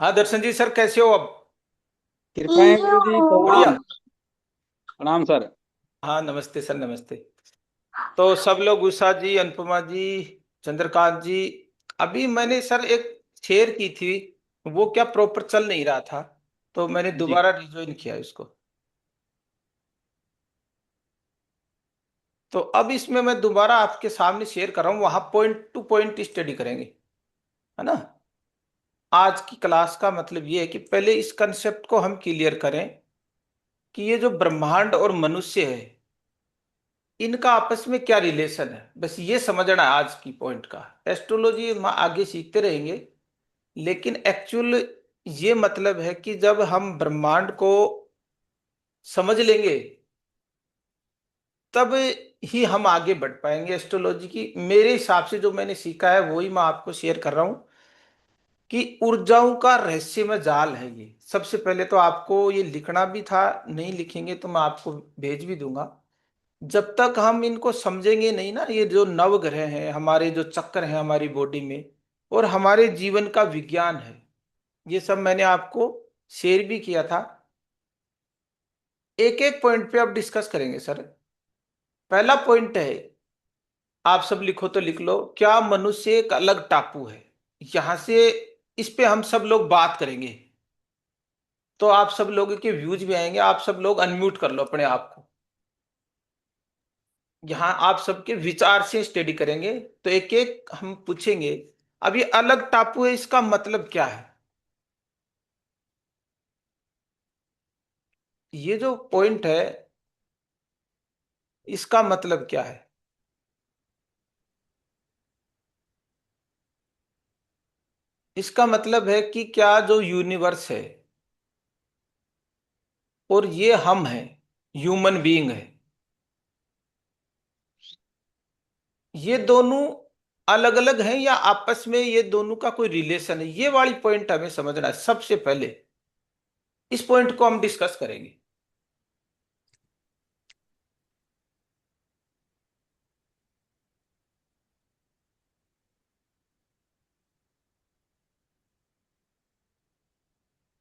हाँ दर्शन जी, सर कैसे हो अब? कृपा है गुरु जी, बढ़िया। प्रणाम। प्रणाम सर। हाँ नमस्ते सर, नमस्ते। तो सब लोग, उषा जी, अनुपमा जी, चंद्रकांत जी, अभी मैंने सर एक शेयर की थी, वो क्या प्रॉपर चल नहीं रहा था, तो मैंने जी। दोबारा रिज्वाइन किया इसको। तो अब इसमें मैं दोबारा आपके सामने शेयर कर रहा हूँ, वहां पॉइंट टू पॉइंट स्टडी करेंगे, है ना। आज की क्लास का मतलब ये है कि पहले इस कंसेप्ट को हम क्लियर करें कि ये जो ब्रह्मांड और मनुष्य है, इनका आपस में क्या रिलेशन है, बस ये समझना है आज की पॉइंट का। एस्ट्रोलॉजी हम आगे सीखते रहेंगे, लेकिन एक्चुअल ये मतलब है कि जब हम ब्रह्मांड को समझ लेंगे, तब ही हम आगे बढ़ पाएंगे। एस्ट्रोलॉजी की मेरे हिसाब से जो मैंने सीखा है वही मैं आपको शेयर कर रहा हूं कि ऊर्जाओं का रहस्यमय जाल है ये। सबसे पहले तो आपको ये लिखना भी था, नहीं लिखेंगे तो मैं आपको भेज भी दूंगा। जब तक हम इनको समझेंगे नहीं ना, ये जो नव ग्रह हैं, हमारे जो चक्र हैं हमारी बॉडी में, और हमारे जीवन का विज्ञान है, ये सब मैंने आपको शेयर भी किया था। एक एक पॉइंट पे अब डिस्कस करेंगे सर। पहला पॉइंट है, आप सब लिखो तो लिख लो, क्या मनुष्य एक अलग टापू है? यहां से इस पे हम सब लोग बात करेंगे, तो आप सब लोगों के व्यूज भी आएंगे। आप सब लोग अनम्यूट कर लो अपने आप को, यहाँ आप सबके विचार से स्टडी करेंगे। तो एक एक हम पूछेंगे। अब ये अलग टापू है, इसका मतलब क्या है? ये जो पॉइंट है, इसका मतलब क्या है? इसका मतलब है कि क्या जो यूनिवर्स है और ये हम हैं, ह्यूमन बीइंग है, ये दोनों अलग अलग हैं या आपस में ये दोनों का कोई रिलेशन है? ये वाली पॉइंट हमें समझना है सबसे पहले। इस पॉइंट को हम डिस्कस करेंगे।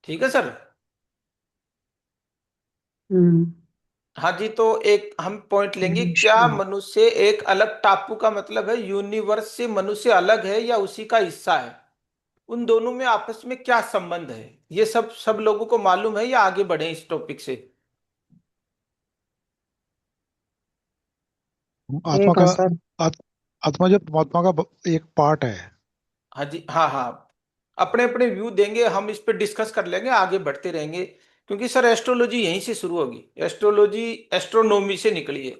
ठीक है सर। हम्म। हाँ जी, तो एक हम पॉइंट लेंगे, क्या अच्छा। मनुष्य एक अलग टापू का मतलब है यूनिवर्स से मनुष्य अलग है या उसी का हिस्सा है? उन दोनों में आपस में क्या संबंध है? ये सब लोगों को मालूम है या आगे बढ़े इस टॉपिक से? आत्मा एक है का सर। आत, आत्मा जो परमात्मा का एक पार्ट है। हाँ जी, हाँ हाँ। अपने अपने व्यू देंगे, हम इस पे डिस्कस कर लेंगे, आगे बढ़ते रहेंगे। क्योंकि सर एस्ट्रोलॉजी यहीं से शुरू होगी। एस्ट्रोलॉजी एस्ट्रोनॉमी से निकली है।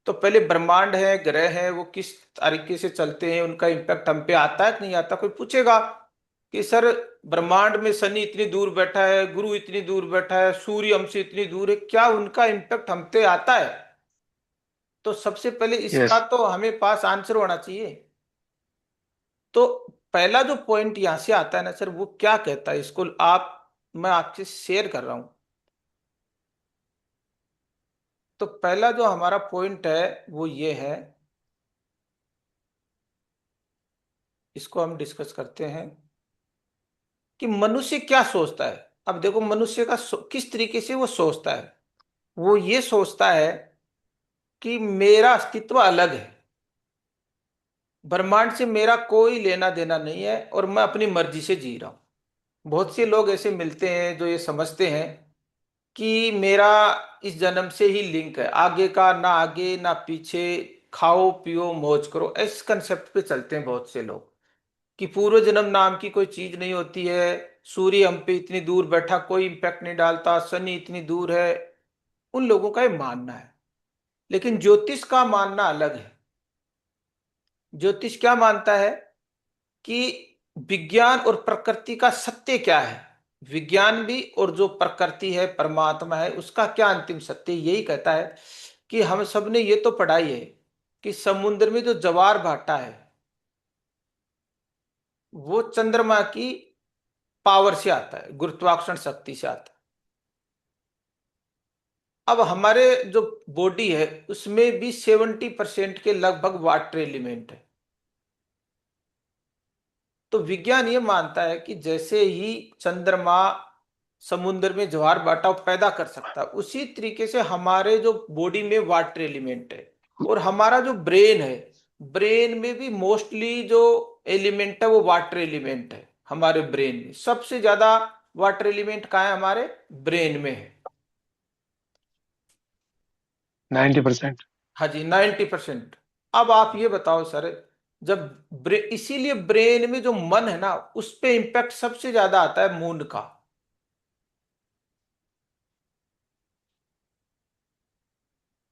तो पहले ब्रह्मांड है, ग्रह है, वो किस तरीके से चलते हैं, उनका इम्पैक्ट हम पे आता है कि नहीं आता। कोई पूछेगा कि सर ब्रह्मांड में शनि इतनी दूर बैठा है, गुरु इतनी दूर बैठा है, सूर्य हमसे इतनी दूर है, क्या उनका इम्पैक्ट हम पे आता है? तो सबसे पहले यस। इसका तो हमें पास आंसर होना चाहिए। तो पहला जो पॉइंट यहां से आता है ना सर, वो क्या कहता है इसको आप, मैं आपसे शेयर कर रहा हूं। तो पहला जो हमारा पॉइंट है वो ये है, इसको हम डिस्कस करते हैं कि मनुष्य क्या सोचता है। अब देखो मनुष्य का किस तरीके से वो सोचता है। वो ये सोचता है कि मेरा अस्तित्व अलग है, ब्रह्मांड से मेरा कोई लेना देना नहीं है, और मैं अपनी मर्जी से जी रहा हूं। बहुत से लोग ऐसे मिलते हैं जो ये समझते हैं कि मेरा इस जन्म से ही लिंक है, आगे का ना आगे ना पीछे, खाओ पियो मौज करो, इस कंसेप्ट पे चलते हैं बहुत से लोग। कि पूर्व जन्म नाम की कोई चीज नहीं होती है, सूर्य हम पे इतनी दूर बैठा कोई इम्पैक्ट नहीं डालता, शनि इतनी दूर है। उन लोगों का ये मानना है। लेकिन ज्योतिष का मानना अलग है। ज्योतिष क्या मानता है कि विज्ञान और प्रकृति का सत्य क्या है। विज्ञान भी और जो प्रकृति है, परमात्मा है, उसका क्या अंतिम सत्य, यही कहता है कि हम सब ने ये तो पढ़ाई है कि समुद्र में जो ज्वार भाटा है, वो चंद्रमा की पावर से आता है, गुरुत्वाकर्षण शक्ति से आता है। अब हमारे जो बॉडी है, उसमें भी 70% के लगभग वाटर एलिमेंट है। तो विज्ञान ये मानता है कि जैसे ही चंद्रमा समुद्र में ज्वार भाटा पैदा कर सकता है, उसी तरीके से हमारे जो बॉडी में वाटर एलिमेंट है, और हमारा जो ब्रेन है, ब्रेन में भी मोस्टली जो एलिमेंट है वो वाटर एलिमेंट है। हमारे ब्रेन में सबसे ज्यादा वाटर एलिमेंट कहाँ है? हमारे ब्रेन में है। 90%। हाँ जी, 90%। अब आप ये बताओ सर, जब इसीलिए ब्रेन में जो मन है ना, उस पे इंपैक्ट सबसे ज्यादा आता है मून का।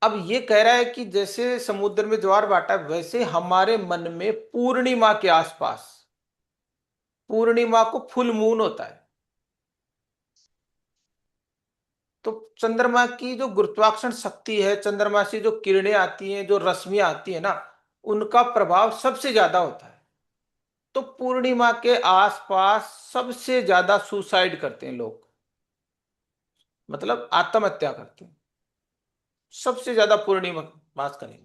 अब ये कह रहा है कि जैसे समुद्र में ज्वार भाटा है, वैसे हमारे मन में पूर्णिमा के आसपास, पूर्णिमा को फुल मून होता है, तो चंद्रमा की जो गुरुत्वाकर्षण शक्ति है, चंद्रमा से जो किरणें आती हैं, जो रश्मियां आती है ना, उनका प्रभाव सबसे ज्यादा होता है। तो पूर्णिमा के आसपास सबसे ज्यादा सुसाइड करते हैं लोग, मतलब आत्महत्या करते हैं सबसे ज्यादा पूर्णिमा के पास करें,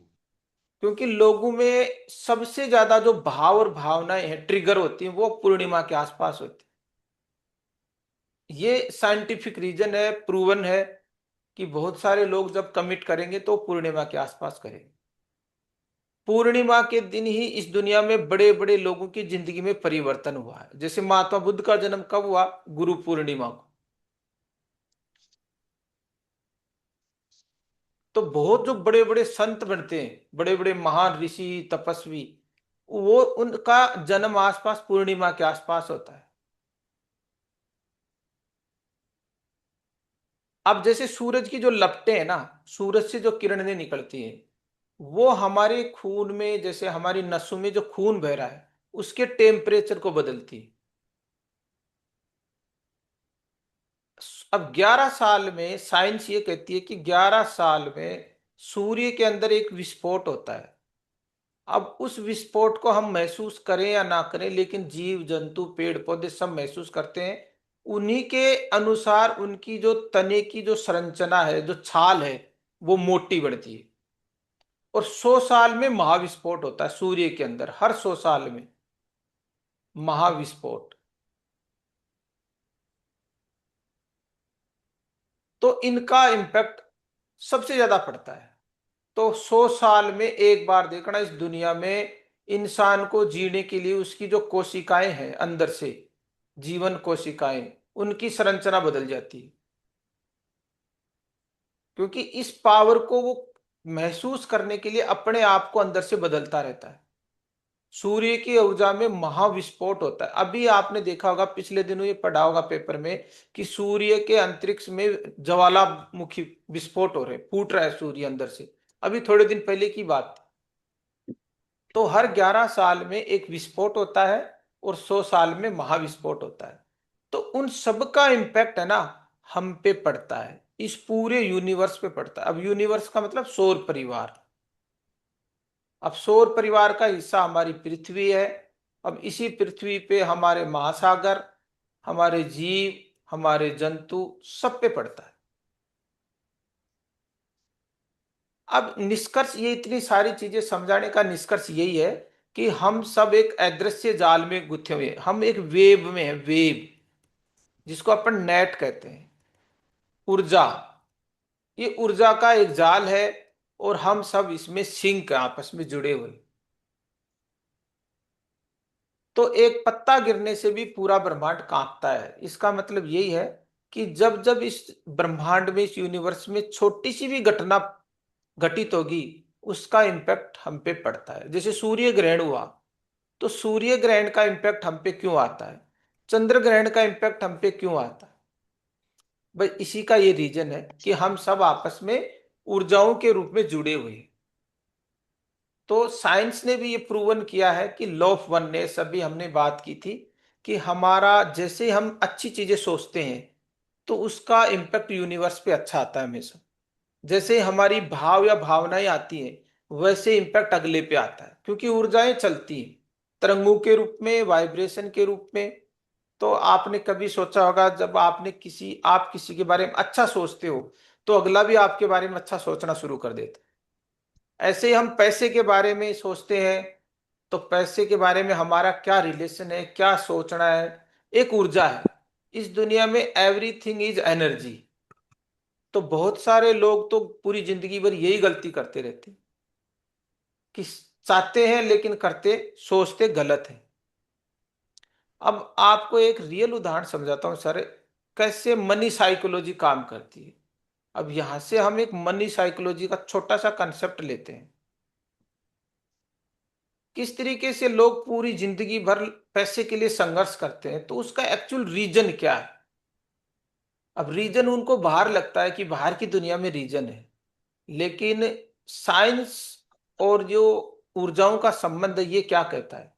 क्योंकि लोगों में सबसे ज्यादा जो भाव और भावनाएं हैं, ट्रिगर होती हैं, वो पूर्णिमा के आसपास होती है। ये साइंटिफिक रीजन है, प्रूवन है कि बहुत सारे लोग जब कमिट करेंगे तो पूर्णिमा के आसपास करेंगे। पूर्णिमा के दिन ही इस दुनिया में बड़े बड़े लोगों की जिंदगी में परिवर्तन हुआ है। जैसे महात्मा बुद्ध का जन्म कब हुआ? गुरु पूर्णिमा को। तो बहुत जो बड़े बड़े संत बनते हैं, बड़े बड़े महान ऋषि तपस्वी, वो उनका जन्म आसपास पूर्णिमा के आसपास होता है। अब जैसे सूरज की जो लपटें हैं ना, सूरज से जो किरणें निकलती हैं, वो हमारे खून में, जैसे हमारी नसों में जो खून बह रहा है, उसके टेम्परेचर को बदलती है। अब 11 साल में साइंस ये कहती है कि 11 साल में सूर्य के अंदर एक विस्फोट होता है। अब उस विस्फोट को हम महसूस करें या ना करें, लेकिन जीव जंतु पेड़ पौधे सब महसूस करते हैं। उन्हीं के अनुसार उनकी जो तने की जो संरचना है, जो छाल है, वो मोटी बढ़ती है। और 100 साल में महाविस्फोट होता है सूर्य के अंदर, हर 100 साल में महाविस्फोट। तो इनका इम्पैक्ट सबसे ज्यादा पड़ता है। तो 100 साल में एक बार देखना, इस दुनिया में इंसान को जीने के लिए उसकी जो कोशिकाएं हैं अंदर से, जीवन कोशिकाएं, उनकी संरचना बदल जाती है। क्योंकि इस पावर को वो महसूस करने के लिए अपने आप को अंदर से बदलता रहता है। सूर्य की ऊर्जा में महाविस्फोट होता है। अभी आपने देखा होगा, पिछले दिनों ये पढ़ा होगा पेपर में, कि सूर्य के अंतरिक्ष में ज्वालामुखी विस्फोट हो रहे, फूट रहा है सूर्य अंदर से। अभी थोड़े दिन पहले की बात थी। तो हर 11 साल में एक विस्फोट होता है, और 100 साल में महाविस्फोट होता है। तो उन सब का इम्पैक्ट है ना, हम पे पड़ता है, इस पूरे यूनिवर्स पे पड़ता है। अब यूनिवर्स का मतलब सौर परिवार। अब सौर परिवार का हिस्सा हमारी पृथ्वी है। अब इसी पृथ्वी पे हमारे महासागर, हमारे जीव, हमारे जंतु, सब पे पड़ता है। अब निष्कर्ष ये, इतनी सारी चीजें समझाने का निष्कर्ष यही है कि हम सब एक अदृश्य जाल में गुथे हुए हैं। हम एक वेव में हैं, वेव, जिसको अपन नेट कहते हैं, ऊर्जा। ये ऊर्जा का एक जाल है, और हम सब इसमें सिंक हैं, आपस में जुड़े हुए। तो एक पत्ता गिरने से भी पूरा ब्रह्मांड कांपता है। इसका मतलब यही है कि जब जब इस ब्रह्मांड में, इस यूनिवर्स में छोटी सी भी घटना घटित होगी, उसका इम्पैक्ट हम पे पड़ता है। जैसे सूर्य ग्रहण हुआ, तो सूर्य ग्रहण का इम्पैक्ट हम पे क्यों आता है? चंद्र ग्रहण का इम्पैक्ट हम पे क्यों आता है? भाई इसी का ये रीजन है कि हम सब आपस में ऊर्जाओं के रूप में जुड़े हुए हैं। तो साइंस ने भी ये प्रूवन किया है कि लॉ ऑफ वननेस, अभी हमने बात की थी, कि हमारा जैसे हम अच्छी चीजें सोचते हैं, तो उसका इम्पैक्ट यूनिवर्स पे अच्छा आता है हमेशा। जैसे हमारी भाव या भावनाएं आती हैं, वैसे इम्पैक्ट अगले पे आता है, क्योंकि ऊर्जाएं चलती हैं तरंगों के रूप में, वाइब्रेशन के रूप में। तो आपने कभी सोचा होगा, जब आप किसी के बारे में अच्छा सोचते हो, तो अगला भी आपके बारे में अच्छा सोचना शुरू कर देता है। ऐसे ही हम पैसे के बारे में सोचते हैं, तो पैसे के बारे में हमारा क्या रिलेशन है, क्या सोचना है। एक ऊर्जा है इस दुनिया में, एवरीथिंग इज एनर्जी। तो बहुत सारे लोग तो पूरी जिंदगी भर यही गलती करते रहते हैं कि चाहते हैं लेकिन करते, सोचते गलत है। अब आपको एक रियल उदाहरण समझाता हूं सर, कैसे मनी साइकोलॉजी काम करती है। अब यहां से हम एक मनी साइकोलॉजी का छोटा सा कंसेप्ट लेते हैं, किस तरीके से लोग पूरी जिंदगी भर पैसे के लिए संघर्ष करते हैं, तो उसका एक्चुअल रीजन क्या है। अब रीजन उनको बाहर लगता है कि बाहर की दुनिया में रीजन है, लेकिन साइंस और जो ऊर्जाओं का संबंध है ये क्या कहता है।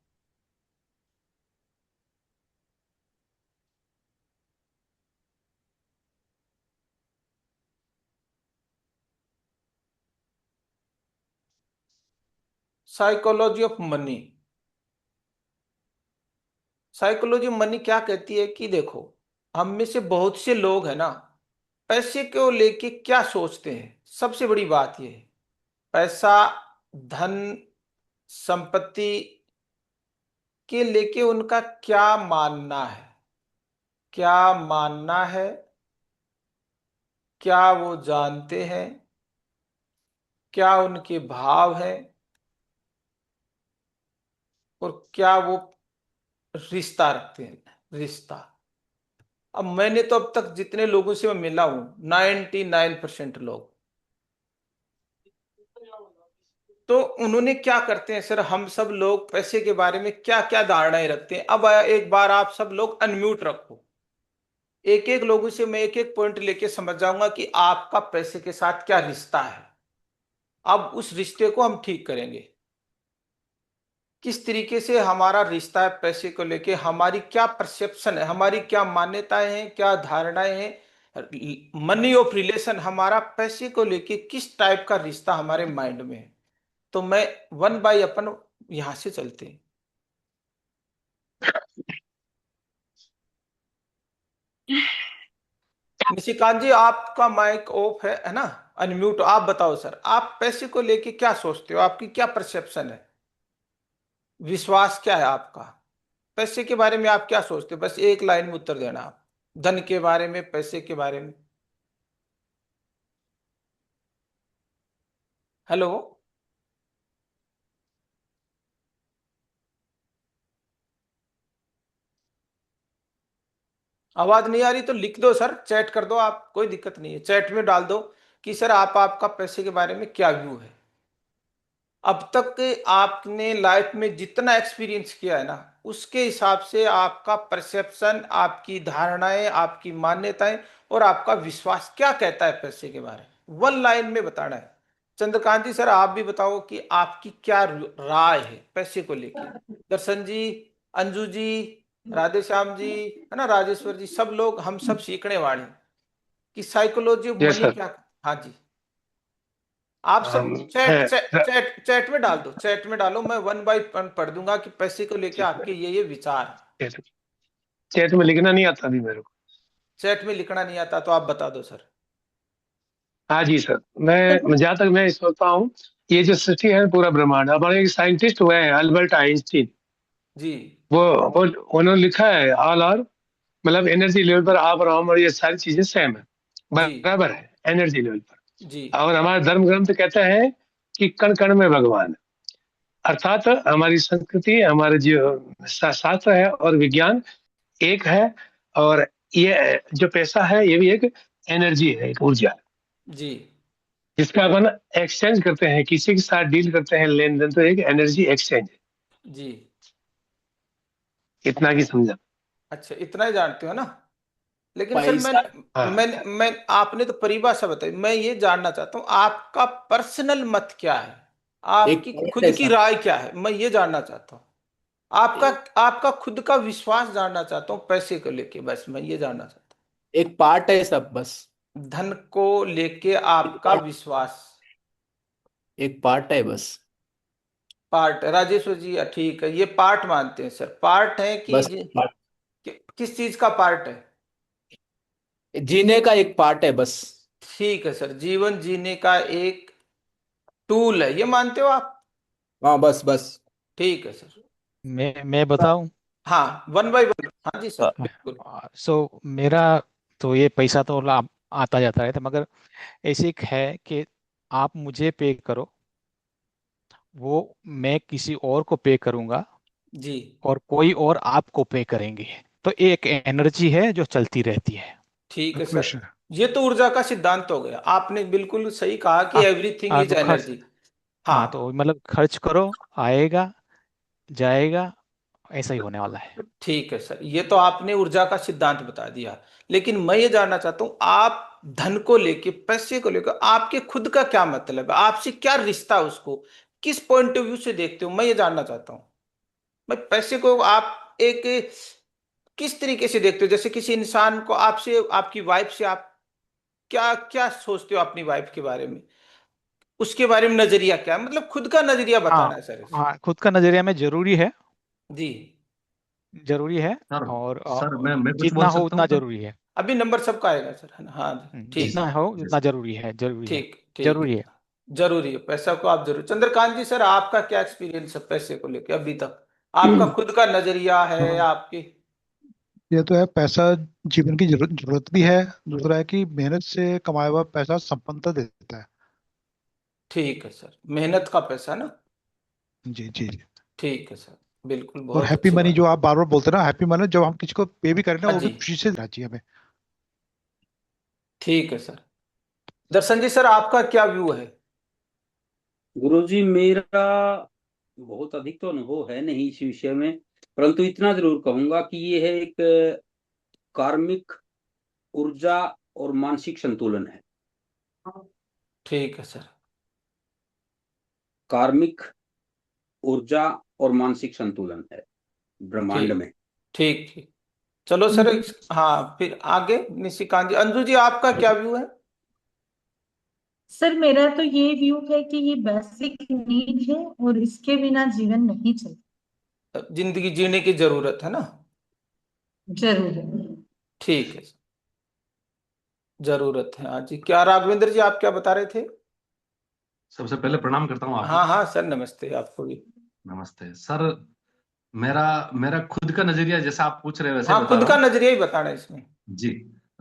Psychology of money, psychology of money क्या कहती है कि देखो, हम में से बहुत से लोग हैं ना, पैसे को लेके क्या सोचते हैं। सबसे बड़ी बात यह है, पैसा, धन, संपत्ति के लेके उनका क्या मानना है, क्या मानना है, क्या वो जानते हैं, क्या उनके भाव हैं, और क्या वो रिश्ता रखते हैं, रिश्ता। अब मैंने तो अब तक जितने लोगों से मैं मिला हूं, 99% लोग, तो उन्होंने क्या करते हैं सर, हम सब लोग पैसे के बारे में क्या क्या धारणाएं रखते हैं। अब एक बार आप सब लोग अनम्यूट रखो, एक एक लोगों से मैं एक एक पॉइंट लेके समझ जाऊंगा कि आपका पैसे के साथ क्या रिश्ता है। अब उस रिश्ते को हम ठीक करेंगे, किस तरीके से हमारा रिश्ता है पैसे को लेके, हमारी क्या परसेप्शन है, हमारी क्या मान्यताएं हैं, क्या धारणाएं हैं। मनी ऑफ रिलेशन, हमारा पैसे को लेके किस टाइप का रिश्ता हमारे माइंड में है। तो मैं वन बाय अपन यहां से चलते हैं। निशिकांत जी आपका माइक ऑफ है ना, अनम्यूट। आप बताओ सर, आप पैसे को लेके क्या सोचते हो, आपकी क्या परसेप्शन है, विश्वास क्या है आपका, पैसे के बारे में आप क्या सोचते हो। बस एक लाइन में उत्तर देना आप, धन के बारे में, पैसे के बारे में। हेलो, आवाज नहीं आ रही तो लिख दो सर, चैट कर दो आप, कोई दिक्कत नहीं है, चैट में डाल दो कि सर आप, आपका पैसे के बारे में क्या व्यू है। अब तक आपने लाइफ में जितना एक्सपीरियंस किया है ना, उसके हिसाब से आपका परसेप्शन, आपकी धारणाएं, आपकी मान्यताएं और आपका विश्वास क्या कहता है पैसे के बारे में, वन लाइन में बताना है। चंद्रकांत जी सर आप भी बताओ कि आपकी क्या राय है पैसे को लेके। दर्शन जी, अंजू जी, राधे श्याम जी, है ना, राजेश्वर जी, सब लोग हम सब सीखने वाले हैं कि psychology of yes money sir. क्या। हाँ जी, आप सब है चैट चैट चैट चैट में डाल दो, चैट में डालो, मैं वन बाय वन पढ़ दूंगा कि पैसे को लेके आपके ये विचार हैं। चैट चैट में लिखना नहीं आता अभी मेरे को। चैट में लिखना नहीं आता तो आप बता दो सर। हाँ जी सर। मैं जहाँ तक मैं सोचता हूँ, ये जो सृष्टि है पूरा ब्रह्मांड, हमारे एक साइंटिस्ट हुए हैं अल्बर्ट आइंस्टीन। जी वो वो उन्होंने लिखा है ऑल आर, मतलब एनर्जी लेवल पर आप और हम और ये सारी चीजें सेम है, जी बराबर है एनर्जी लेवल जी पर। और हमारा धर्म ग्रंथ कहता है कि कण कण में भगवान है। अर्थात हमारी संस्कृति, हमारे जो शास्त्र है और विज्ञान एक है। और ये जो पैसा है ये भी एक एनर्जी है, एक ऊर्जा है, जी जिसका अपन एक्सचेंज करते हैं, किसी के साथ डील करते हैं, लेन देन, तो एक एनर्जी एक्सचेंज है। जी। इतना की समझा। अच्छा इतना ही जानते हो ना, लेकिन सर पैसा। मैं आपने तो परिभाषा बताई, मैं ये जानना चाहता हूँ आपका पर्सनल मत क्या है, एक आपकी पॉइंट खुद है की सर। राय क्या है, मैं ये जानना चाहता हूँ। आपका एक, आपका खुद का विश्वास जानना चाहता हूँ पैसे को लेके, बस मैं ये जानना चाहता एक पार्ट है सब बस। हूँ, धन को लेके एक आपका पार्ट, विश्वास। एक पार्ट है बस। पार्ट, राजेश्वर जी ठीक है, ये पार्ट मानते हैं सर, पार्ट है कि बस पार्ट, किस चीज का पार्ट है। जीने का एक पार्ट है बस। ठीक है सर, जीवन जीने का एक टूल है, ये मानते हो आप। हाँ बस बस। ठीक है सर। मैं बताऊं? हाँ, वन बाय वन, हाँ जी सर, बिल्कुल। मेरा तो ये पैसा तो आता जाता है, तो मगर ऐसे एक है कि आप मुझे पे करो, वो मैं किसी और को पे करूंगा, जी, और कोई और आपको पे करेंगे। तो एक एनर्जी है जो चलती रहती है। ठीक है सर। इक्वेशन। ये तो ऊर्जा का सिद्धांत हो गया, आपने बिल्कुल सही कहा कि आ, एवरीथिंग इज तो खर्च, एनर्जी। हाँ तो हाँ, मतलब खर्च करो, आएगा जाएगा, ऐसा ही होने वाला है। ठीक है सर, ये तो आपने ऊर्जा का सिद्धांत बता दिया। लेकिन मैं ये जानना चाहता हूँ, आप धन को लेके, पैसे को लेकर आपके खुद का क्या मतलब है, आपसे क्या रिश्ता है, उसको किस पॉइंट ऑफ व्यू से देखते हो, मैं ये जानना चाहता हूँ। मैं पैसे को आप एक किस तरीके से देखते हो, जैसे किसी इंसान को आपसे, आपकी वाइफ से आप क्या क्या सोचते हो अपनी वाइफ के बारे में, उसके बारे में नजरिया क्या है, मतलब खुद का नजरिया हाँ बताना है सर इस। हाँ, खुद का नजरिया में जरूरी है, जी। जरूरी है। सर और सर मैं कुछ जितना बोल हो सकता उतना हूँ सर? जरूरी है। अभी नंबर सबका आएगा सर, है ना, हाँ जी, ठीक। जितना हो उतना जैसे जरूरी है, जरूरी है, ठीक ठीक है। जरूरी है। जरूरी है, पैसा को आप जरूर, चंद्रकांत जी सर, आपका क्या एक्सपीरियंस है पैसे को लेके अभी तक, आपका खुद का नजरिया है हाँ, आपकी। ये तो है, पैसा जीवन की जरूरत जरूरत भी है। दूसरा है कि मेहनत से कमाया हुआ पैसा संपन्नता देता है। ठीक है सर, मेहनत का पैसा ना। जी जी जी। ठीक है सर, बिल्कुल, और बहुत हैप्पी अच्छी मनी बात। जो आप बार बार बोलते हैं ना, हैप्पी मनी जब हम किसी को पे भी करें ना, हाँ वो भी जी, खुशी से देना चाहिए हमें। ठीक है सर। दर्शन जी सर, आपका क्या व्यू है। गुरुजी, मेरा बहुत अधिक तो अनुभव है नहीं इस विषय में, परंतु इतना जरूर कहूंगा कि ये है एक कार्मिक ऊर्जा और मानसिक संतुलन है। ठीक है सर। कार्मिक ऊर्जा और मानसिक संतुलन है ब्रह्मांड ठीक में। ठीक ठीक। चलो सर, हाँ फिर आगे निशिकांत जी, अंजू जी आपका क्या व्यू है। सर मेरा तो ये व्यू है कि ये बेसिक नीड है और इसके बिना जीवन नहीं चलता। जिंदगी जीने की जरूरत है ना। जरूर है। ठीक है, जरूरत है, हाँ जी। क्या राघवेंद्र जी, आप क्या बता रहे थे। सबसे पहले प्रणाम करता हूँ आपको। हाँ हाँ सर, नमस्ते आपको भी। नमस्ते सर। मेरा मेरा खुद का नजरिया जैसा आप पूछ रहे हैं वैसे ही हाँ, बता खुद रहा का हूँ। नजरिया ही बताना है इसमें। जी।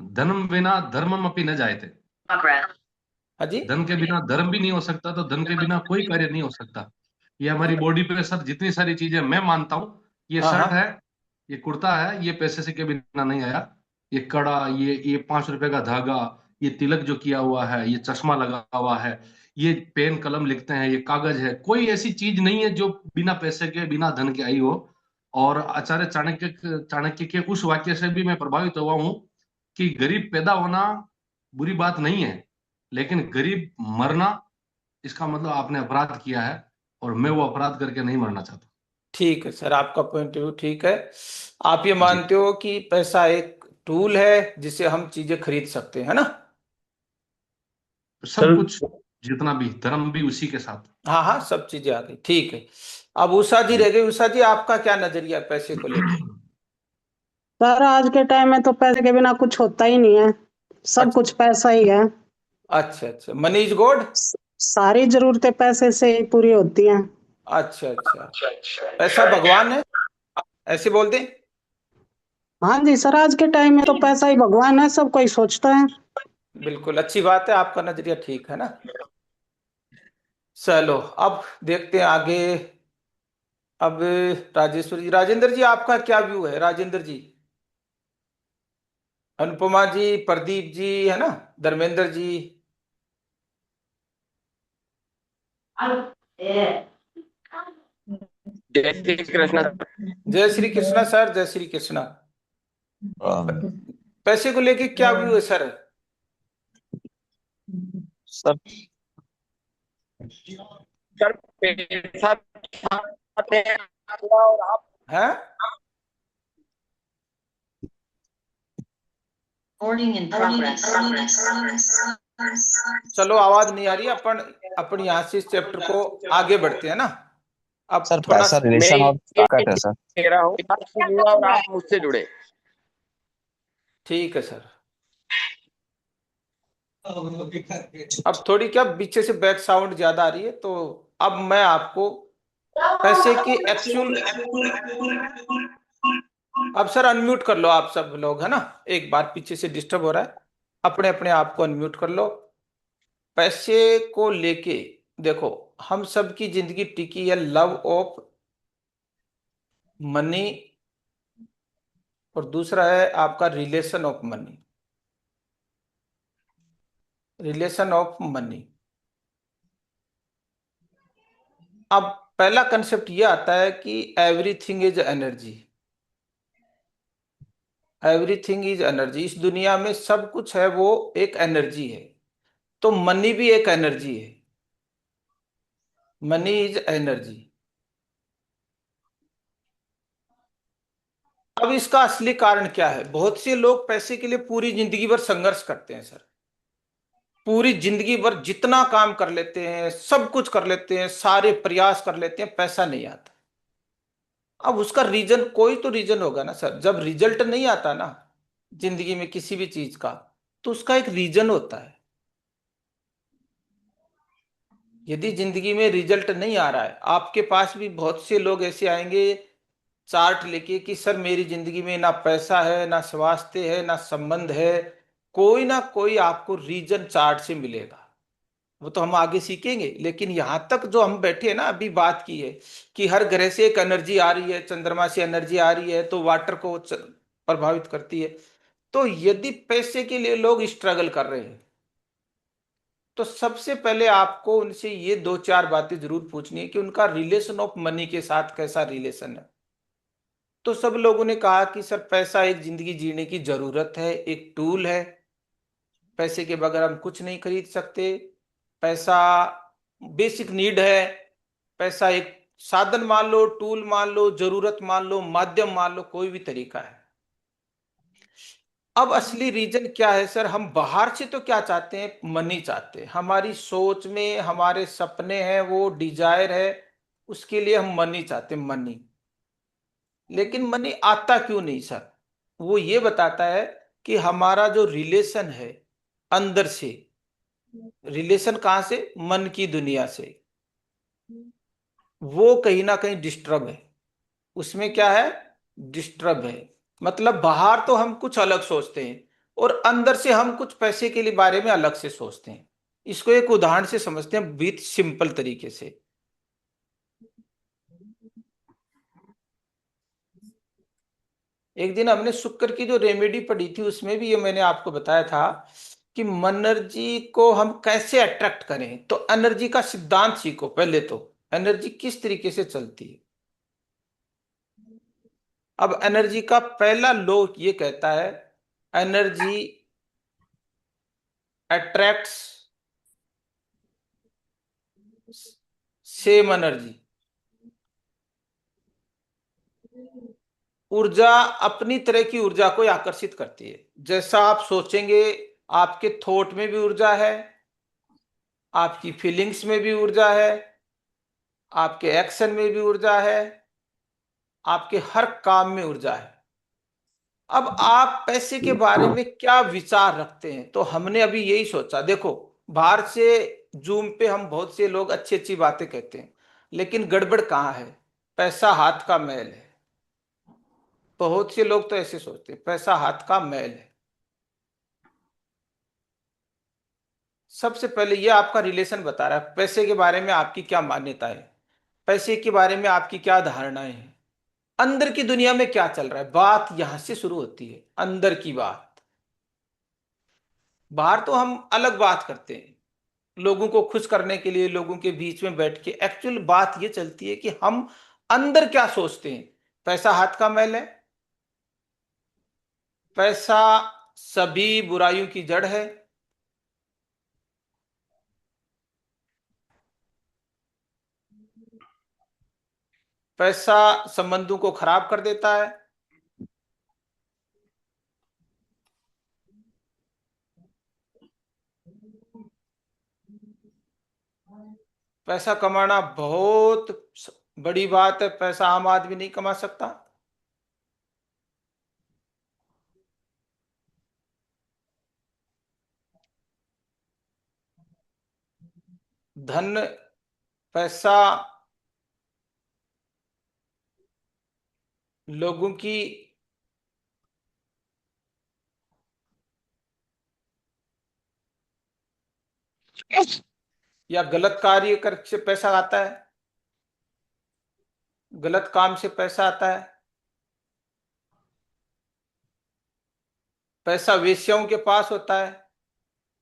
धर्म बिना धर्मम अपि न जायते। हाँ जी। धन के बिना धर्म भी नहीं हो सकता, तो धन के बिना कोई कार्य नहीं हो सकता। ये हमारी बॉडी पे सर जितनी सारी चीजें मैं मानता हूँ, ये हाँ शर्ट है, हाँ। ये कुर्ता है, ये पैसे से के बिना नहीं आया। ये कड़ा, ये 5 रुपए का धागा, ये तिलक जो किया हुआ है, ये चश्मा लगा हुआ है, ये पेन कलम लिखते हैं, ये कागज है, कोई ऐसी चीज नहीं है जो बिना पैसे के बिना धन के आई हो। और आचार्य चाणक्य चाणक्य के उस वाक्य से भी मैं प्रभावित हुआ हूँ कि गरीब पैदा होना बुरी बात नहीं है, लेकिन गरीब मरना, इसका मतलब आपने अपराध किया है, और मैं वो अपराध करके नहीं मरना चाहता। ठीक है सर, आपका पॉइंट ऑफ व्यू ठीक है। आप ये जी। मानते हो कि पैसा एक टूल है जिससे हम चीजें खरीद सकते हैं, है ना। सब कुछ, जितना भी धर्म भी उसी के साथ। हाँ हाँ, सब चीजें आ गई, ठीक है। अब उषा जी जी। रह गई, उषा जी आपका क्या नजरिया है पैसे को लेके। सर आज के टाइम में तो पैसे के बिना कुछ होता ही नहीं है। सब अच्छा कुछ पैसा ही है। अच्छा अच्छा, मनी इज गॉड। सारी जरूरतें पैसे से ही पूरी होती हैं। अच्छा अच्छा, पैसा भगवान है, ऐसे बोल दें। हाँ जी सर, आज के टाइम में तो पैसा ही भगवान है, सब कोई सोचता है। बिल्कुल अच्छी बात है, आपका नजरिया ठीक है ना। चलो, अब देखते हैं आगे। अब राजेश्वर जी, राजेंद्र जी आपका क्या व्यू है, राजेंद्र जी। अनुपमा जी, प्रदीप जी, है ना, धर्मेंद्र जी। जय श्री कृष्ण जय श्री कृष्णा सर, जय श्री कृष्णा। पैसे को लेके क्या व्यू है सर। सर। सर पैसा चाहते हैं और आप हैं। चलो, आवाज नहीं आ रही, अपन अपन यहाँ से इस चैप्टर को आगे बढ़ते हैं ना। अब सर थोड़ा पैसा मैं रिलेशन और ये ताकत है सर। कह रहा हूँ, आपसे जुड़ा और आप मुझसे जुड़े। ठीक है सर। अब थोड़ी क्या पीछे से बैक साउंड ज्यादा आ रही है, तो अब मैं आपको पैसे की एक्चुअल। अब सर अनम्यूट कर लो आप सब लोग, है ना, एक बार पीछे से डिस्टर्ब हो रहा है, अपने अपने आप को अनम्यूट कर लो। पैसे को लेके देखो, हम सब की जिंदगी टिकी है लव ऑफ मनी, और दूसरा है आपका relation of money, relation of money. अब पहला कंसेप्ट ये आता है कि everything is energy, everything is energy. इस दुनिया में सब कुछ है वो एक एनर्जी है, तो मनी भी एक एनर्जी है, मनी इज एनर्जी। अब इसका असली कारण क्या है? बहुत से लोग पैसे के लिए पूरी जिंदगी भर संघर्ष करते हैं सर, पूरी जिंदगी भर जितना काम कर लेते हैं, सब कुछ कर लेते हैं, सारे प्रयास कर लेते हैं, पैसा नहीं आता। अब उसका रीजन, कोई तो रीजन होगा ना सर। जब रिजल्ट नहीं आता ना जिंदगी में किसी भी चीज का, तो उसका एक रीजन होता है। यदि जिंदगी में रिजल्ट नहीं आ रहा है, आपके पास भी बहुत से लोग ऐसे आएंगे चार्ट लेके कि सर मेरी जिंदगी में ना पैसा है, ना स्वास्थ्य है, ना संबंध है, कोई ना कोई आपको रीजन चार्ट से मिलेगा। वो तो हम आगे सीखेंगे, लेकिन यहां तक जो हम बैठे हैं ना, अभी बात की है कि हर ग्रह से एक एनर्जी आ रही है, चंद्रमा से एनर्जी आ रही है, तो वाटर को प्रभावित करती है। तो यदि पैसे के लिए लोग स्ट्रगल कर रहे हैं, तो सबसे पहले आपको उनसे ये दो चार बातें जरूर पूछनी है कि उनका रिलेशन ऑफ मनी के साथ कैसा रिलेशन है। तो सब लोगों ने कहा कि सर पैसा एक जिंदगी जीने की जरूरत है, एक टूल है, पैसे के बगैर हम कुछ नहीं खरीद सकते, पैसा बेसिक नीड है, पैसा एक साधन मान लो, टूल मान लो, जरूरत मान लो, माध्यम मान लो, कोई भी तरीका है। अब असली रीजन क्या है सर? हम बाहर से तो क्या चाहते हैं? मनी चाहते हैं, हमारी सोच में हमारे सपने हैं, वो डिजायर है, उसके लिए हम मनी चाहते हैं, मनी। लेकिन मनी आता क्यों नहीं सर? वो ये बताता है कि हमारा जो रिलेशन है अंदर से, रिलेशन कहां से? मन की दुनिया से, वो कहीं ना कहीं डिस्टर्ब है। उसमें क्या है? डिस्टर्ब है। मतलब बाहर तो हम कुछ अलग सोचते हैं, और अंदर से हम कुछ पैसे के लिए बारे में अलग से सोचते हैं। इसको एक उदाहरण से समझते हैं, विथ सिंपल तरीके से। एक दिन हमने शुक्र की जो रेमेडी पढ़ी थी, उसमें भी ये मैंने आपको बताया था कि एनर्जी को हम कैसे अट्रैक्ट करें। तो एनर्जी का सिद्धांत सीखो पहले, तो एनर्जी किस तरीके से चलती है। अब एनर्जी का पहला लॉ ये कहता है, एनर्जी अट्रैक्ट्स सेम एनर्जी। ऊर्जा अपनी तरह की ऊर्जा को आकर्षित करती है। जैसा आप सोचेंगे, आपके थॉट में भी ऊर्जा है, आपकी फीलिंग्स में भी ऊर्जा है, आपके एक्शन में भी ऊर्जा है, आपके हर काम में ऊर्जा है। अब आप पैसे के बारे में क्या विचार रखते हैं? तो हमने अभी यही सोचा। देखो, बाहर से जूम पे हम बहुत से लोग अच्छी अच्छी बातें कहते हैं, लेकिन गड़बड़ कहाँ है? पैसा हाथ का मैल है। बहुत से लोग तो ऐसे सोचते हैं, पैसा हाथ का मैल है। सबसे पहले ये आपका रिलेशन बता रहा है पैसे के बारे में आपकी क्या मान्यता है, पैसे के बारे में आपकी क्या धारणाएं हैं, अंदर की दुनिया में क्या चल रहा है। बात यहां से शुरू होती है, अंदर की बात। बाहर तो हम अलग बात करते हैं, लोगों को खुश करने के लिए लोगों के बीच में बैठ के। एक्चुअल बात ये चलती है कि हम अंदर क्या सोचते हैं। पैसा हाथ का मैल है, पैसा सभी बुराइयों की जड़ है, पैसा संबंधों को खराब कर देता है, पैसा कमाना बहुत बड़ी बात है, पैसा आम आदमी नहीं कमा सकता। धन, पैसा लोगों की या गलत कार्य कर से पैसा आता है, गलत काम से पैसा आता है, पैसा वेश्याओं के पास होता है।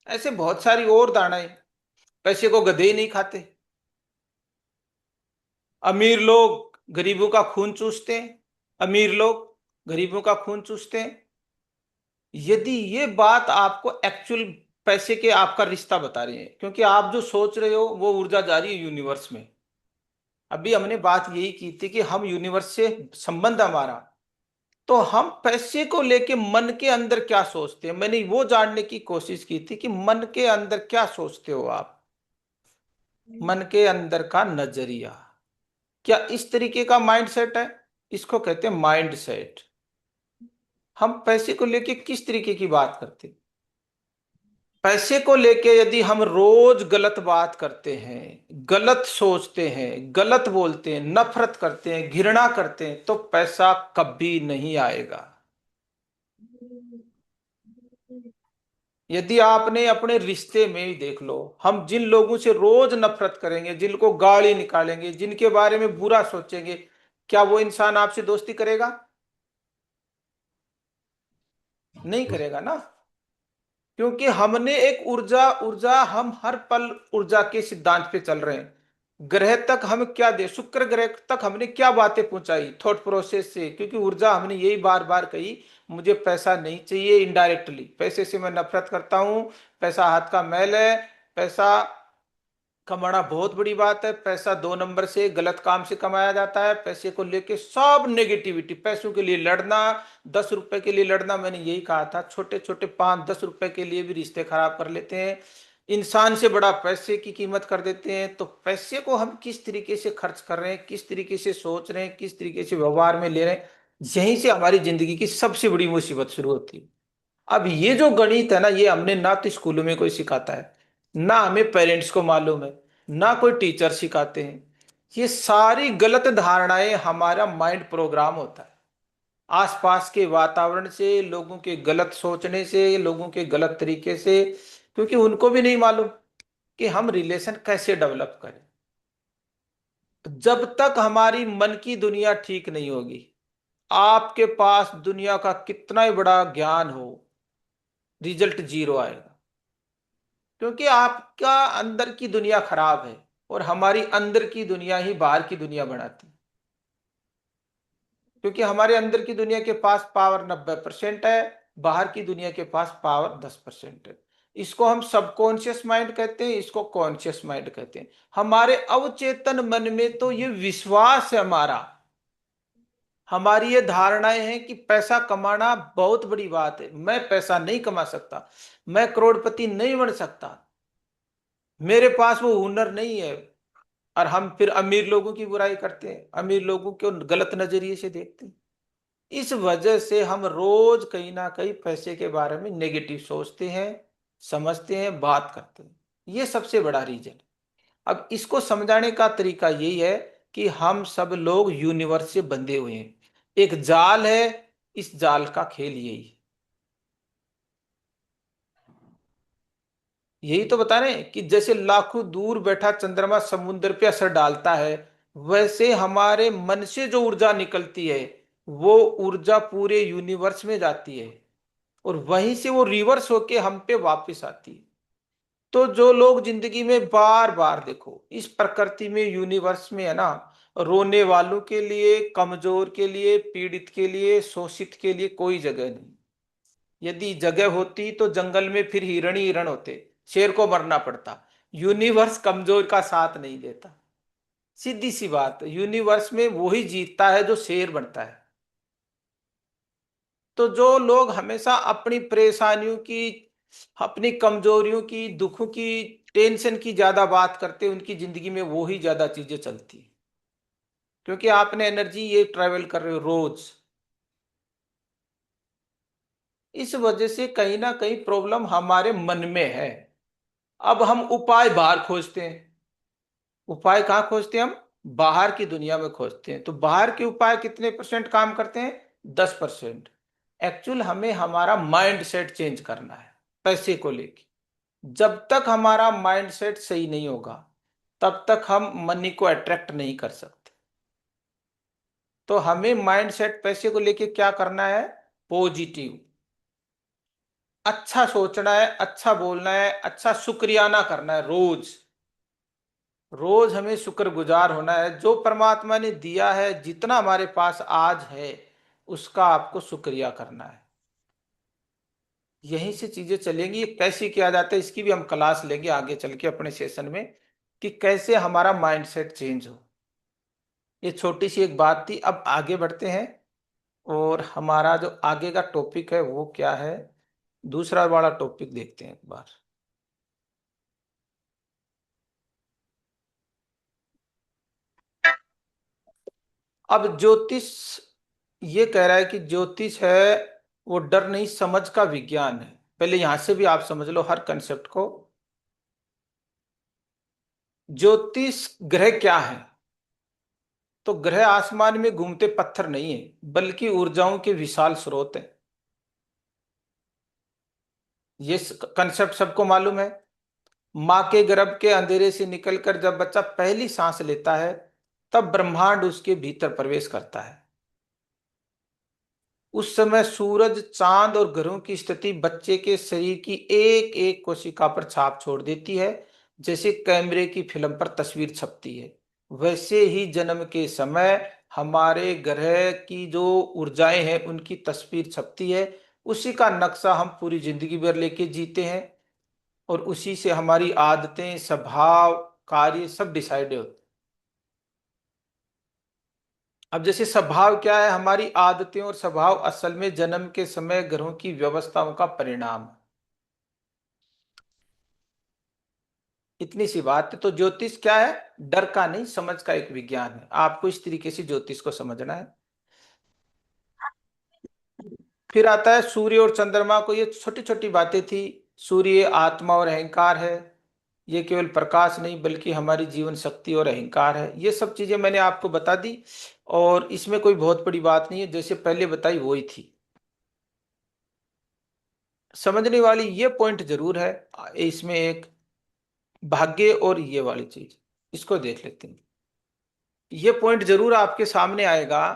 ऐसे बहुत सारी और धारणाएं। पैसे को गधे ही नहीं खाते। अमीर लोग गरीबों का खून चूसते हैं, अमीर लोग गरीबों का खून चूसते हैं। यदि ये बात आपको एक्चुअल पैसे के आपका रिश्ता बता रही है, क्योंकि आप जो सोच रहे हो वो ऊर्जा जा रही है यूनिवर्स में। अभी हमने बात यही की थी कि हम यूनिवर्स से संबंध हमारा, तो हम पैसे को लेके मन के अंदर क्या सोचते हैं, मैंने वो जानने की कोशिश की थी कि मन के अंदर क्या सोचते हो आप। मन के अंदर का नजरिया क्या इस तरीके का माइंड सेट है, इसको कहते हैं माइंड सेट। हम पैसे को लेके किस तरीके की बात करते हैं। पैसे को लेके यदि हम रोज गलत बात करते हैं, गलत सोचते हैं, गलत बोलते हैं, नफरत करते हैं, घृणा करते हैं, तो पैसा कभी नहीं आएगा। यदि आपने अपने रिश्ते में ही देख लो, हम जिन लोगों से रोज नफरत करेंगे, जिनको गाली निकालेंगे, जिनके बारे में बुरा सोचेंगे, क्या वो इंसान आपसे दोस्ती करेगा? नहीं करेगा ना। क्योंकि हमने एक ऊर्जा ऊर्जा हम हर पल ऊर्जा के सिद्धांत पे चल रहे हैं। ग्रह तक हम क्या दे, शुक्र ग्रह तक हमने क्या बातें पहुंचाई थॉट प्रोसेस से, क्योंकि ऊर्जा हमने यही बार बार कही, मुझे पैसा नहीं चाहिए। इनडायरेक्टली पैसे से मैं नफरत करता हूं, पैसा हाथ का मैल है, पैसा कमाना बहुत बड़ी बात है, पैसा 2 नंबर से गलत काम से कमाया जाता है। पैसे को लेके सब नेगेटिविटी, पैसों के लिए लड़ना, 10 रुपए के लिए लड़ना। मैंने यही कहा था, छोटे छोटे 5-10 रुपए के लिए भी रिश्ते खराब कर लेते हैं, इंसान से बड़ा पैसे की कीमत कर देते हैं। तो पैसे को हम किस तरीके से खर्च कर रहे हैं, किस तरीके से सोच रहे हैं, किस तरीके से व्यवहार में ले रहे हैं, यहीं से हमारी जिंदगी की सबसे बड़ी मुसीबत शुरू होती है। अब ये जो गणित है ना, ये हमने ना तो स्कूलों में कोई सिखाता है, ना हमें पेरेंट्स को मालूम है, ना कोई टीचर सिखाते हैं। ये सारी गलत धारणाएं हमारा माइंड प्रोग्राम होता है, आसपास के वातावरण से, लोगों के गलत सोचने से, लोगों के गलत तरीके से। क्योंकि उनको भी नहीं मालूम कि हम रिलेशन कैसे डेवलप करें। जब तक हमारी मन की दुनिया ठीक नहीं होगी, आपके पास दुनिया का कितना ही बड़ा ज्ञान हो, रिजल्ट जीरो आएगा। क्योंकि आपका अंदर की दुनिया खराब है, और हमारी अंदर की दुनिया ही बाहर की दुनिया बनाती है। क्योंकि हमारे अंदर की दुनिया के पास पावर 90% है, बाहर की दुनिया के पास पावर 10% है। इसको हम सबकॉन्शियस माइंड कहते हैं, इसको कॉन्शियस माइंड कहते हैं। हमारे अवचेतन मन में तो ये विश्वास है हमारा, हमारी ये धारणाएं हैं कि पैसा कमाना बहुत बड़ी बात है, मैं पैसा नहीं कमा सकता, मैं करोड़पति नहीं बन सकता, मेरे पास वो हुनर नहीं है। और हम फिर अमीर लोगों की बुराई करते हैं, अमीर लोगों को गलत नजरिए से देखते हैं। इस वजह से हम रोज कहीं ना कहीं पैसे के बारे में नेगेटिव सोचते हैं, समझते हैं, बात करते हैं। ये सबसे बड़ा रीजन है। अब इसको समझाने का तरीका यही है कि हम सब लोग यूनिवर्स से बंधे हुए हैं, एक जाल है, इस जाल का खेल यही है। यही तो बता रहे हैं कि जैसे लाखों दूर बैठा चंद्रमा समुद्र पे असर डालता है, वैसे हमारे मन से जो ऊर्जा निकलती है, वो ऊर्जा पूरे यूनिवर्स में जाती है, और वहीं से वो रिवर्स होके हम पे वापस आती है। तो जो लोग जिंदगी में बार बार, देखो इस प्रकृति में, यूनिवर्स में है ना, रोने वालों के लिए, कमजोर के लिए, पीड़ित के लिए, शोषित के लिए कोई जगह नहीं। यदि जगह होती तो जंगल में फिर हिरण ही हिरण होते, शेर को मरना पड़ता। यूनिवर्स कमजोर का साथ नहीं देता, सीधी सी बात। यूनिवर्स में वही जीतता है जो शेर बनता है। तो जो लोग हमेशा अपनी परेशानियों की, अपनी कमजोरियों की, दुखों की, टेंशन की ज्यादा बात करते हैं, उनकी जिंदगी में वो ही ज्यादा चीजें चलती है। क्योंकि आपने एनर्जी ये ट्रेवल कर रहे हो रोज। इस वजह से कहीं ना कहीं प्रॉब्लम हमारे मन में है। अब हम उपाय बाहर खोजते हैं। उपाय कहाँ खोजते हैं हम? बाहर की दुनिया में खोजते हैं। तो बाहर के उपाय कितने परसेंट काम करते हैं? 10%। एक्चुअल हमें हमारा माइंड सेट चेंज करना है पैसे को लेके। जब तक हमारा माइंड सेट सही नहीं होगा तब तक हम मनी को अट्रैक्ट नहीं कर सकते। तो हमें माइंड सेट पैसे को लेके क्या करना है? पॉजिटिव, अच्छा सोचना है, अच्छा बोलना है, अच्छा शुक्रियाना करना है। रोज रोज हमें शुक्रगुजार होना है। जो परमात्मा ने दिया है, जितना हमारे पास आज है, उसका आपको शुक्रिया करना है। यहीं से चीजें चलेंगी। ये कैसे किया जाता है इसकी भी हम क्लास लेंगे आगे चल के अपने सेशन में, कि कैसे हमारा माइंडसेट चेंज हो। ये छोटी सी एक बात थी। अब आगे बढ़ते हैं और हमारा जो आगे का टॉपिक है वो क्या है, दूसरा वाला टॉपिक देखते हैं एक बार। अब ज्योतिष ये कह रहा है कि ज्योतिष है वो डर नहीं समझ का विज्ञान है। पहले यहां से भी आप समझ लो हर कंसेप्ट को। ज्योतिष ग्रह क्या है? तो ग्रह आसमान में घूमते पत्थर नहीं है, बल्कि ऊर्जाओं के विशाल स्रोत है। ये कंसेप्ट सबको मालूम है। माँ के गर्भ के अंधेरे से निकलकर जब बच्चा पहली सांस लेता है, तब ब्रह्मांड उसके भीतर प्रवेश करता है। उस समय सूरज, चांद और ग्रहों की स्थिति बच्चे के शरीर की एक एक कोशिका पर छाप छोड़ देती है। जैसे कैमरे की फिल्म पर तस्वीर छपती है, वैसे ही जन्म के समय हमारे ग्रह की जो ऊर्जाएं हैं उनकी तस्वीर छपती है। उसी का नक्शा हम पूरी जिंदगी भर लेके जीते हैं, और उसी से हमारी आदतें, स्वभाव, कार्य सब डिसाइड होते हैं। अब जैसे स्वभाव क्या है? हमारी आदतें और स्वभाव असल में जन्म के समय ग्रहों की व्यवस्थाओं का परिणाम है। इतनी सी बात है। तो ज्योतिष क्या है? डर का नहीं, समझ का एक विज्ञान है। आपको इस तरीके से ज्योतिष को समझना है। फिर आता है सूर्य और चंद्रमा को। ये छोटी छोटी बातें थी। सूर्य आत्मा और अहंकार है। ये केवल प्रकाश नहीं बल्कि हमारी जीवन शक्ति और अहंकार है। ये सब चीजें मैंने आपको बता दी, और इसमें कोई बहुत बड़ी बात नहीं है। जैसे पहले बताई वही थी। समझने वाली ये पॉइंट जरूर है इसमें एक, भाग्य और ये वाली चीज, इसको देख लेते हैं। ये पॉइंट जरूर आपके सामने आएगा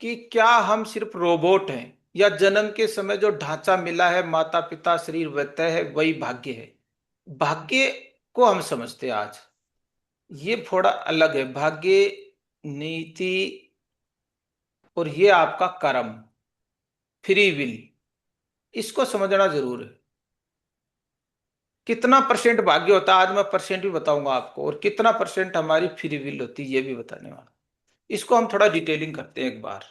कि क्या हम सिर्फ रोबोट हैं, या जन्म के समय जो ढांचा मिला है, माता पिता शरीर वह है, वही भाग्य है। भाग्य को हम समझते हैं आज, ये थोड़ा अलग है। भाग्य, नीति, और ये आपका कर्म, फ्री विल, इसको समझना जरूर है। कितना परसेंट भाग्य होता है आज मैं परसेंट भी बताऊंगा आपको, और कितना परसेंट हमारी फ्री विल होती है ये भी बताने वाला। इसको हम थोड़ा डिटेलिंग करते हैं एक बार।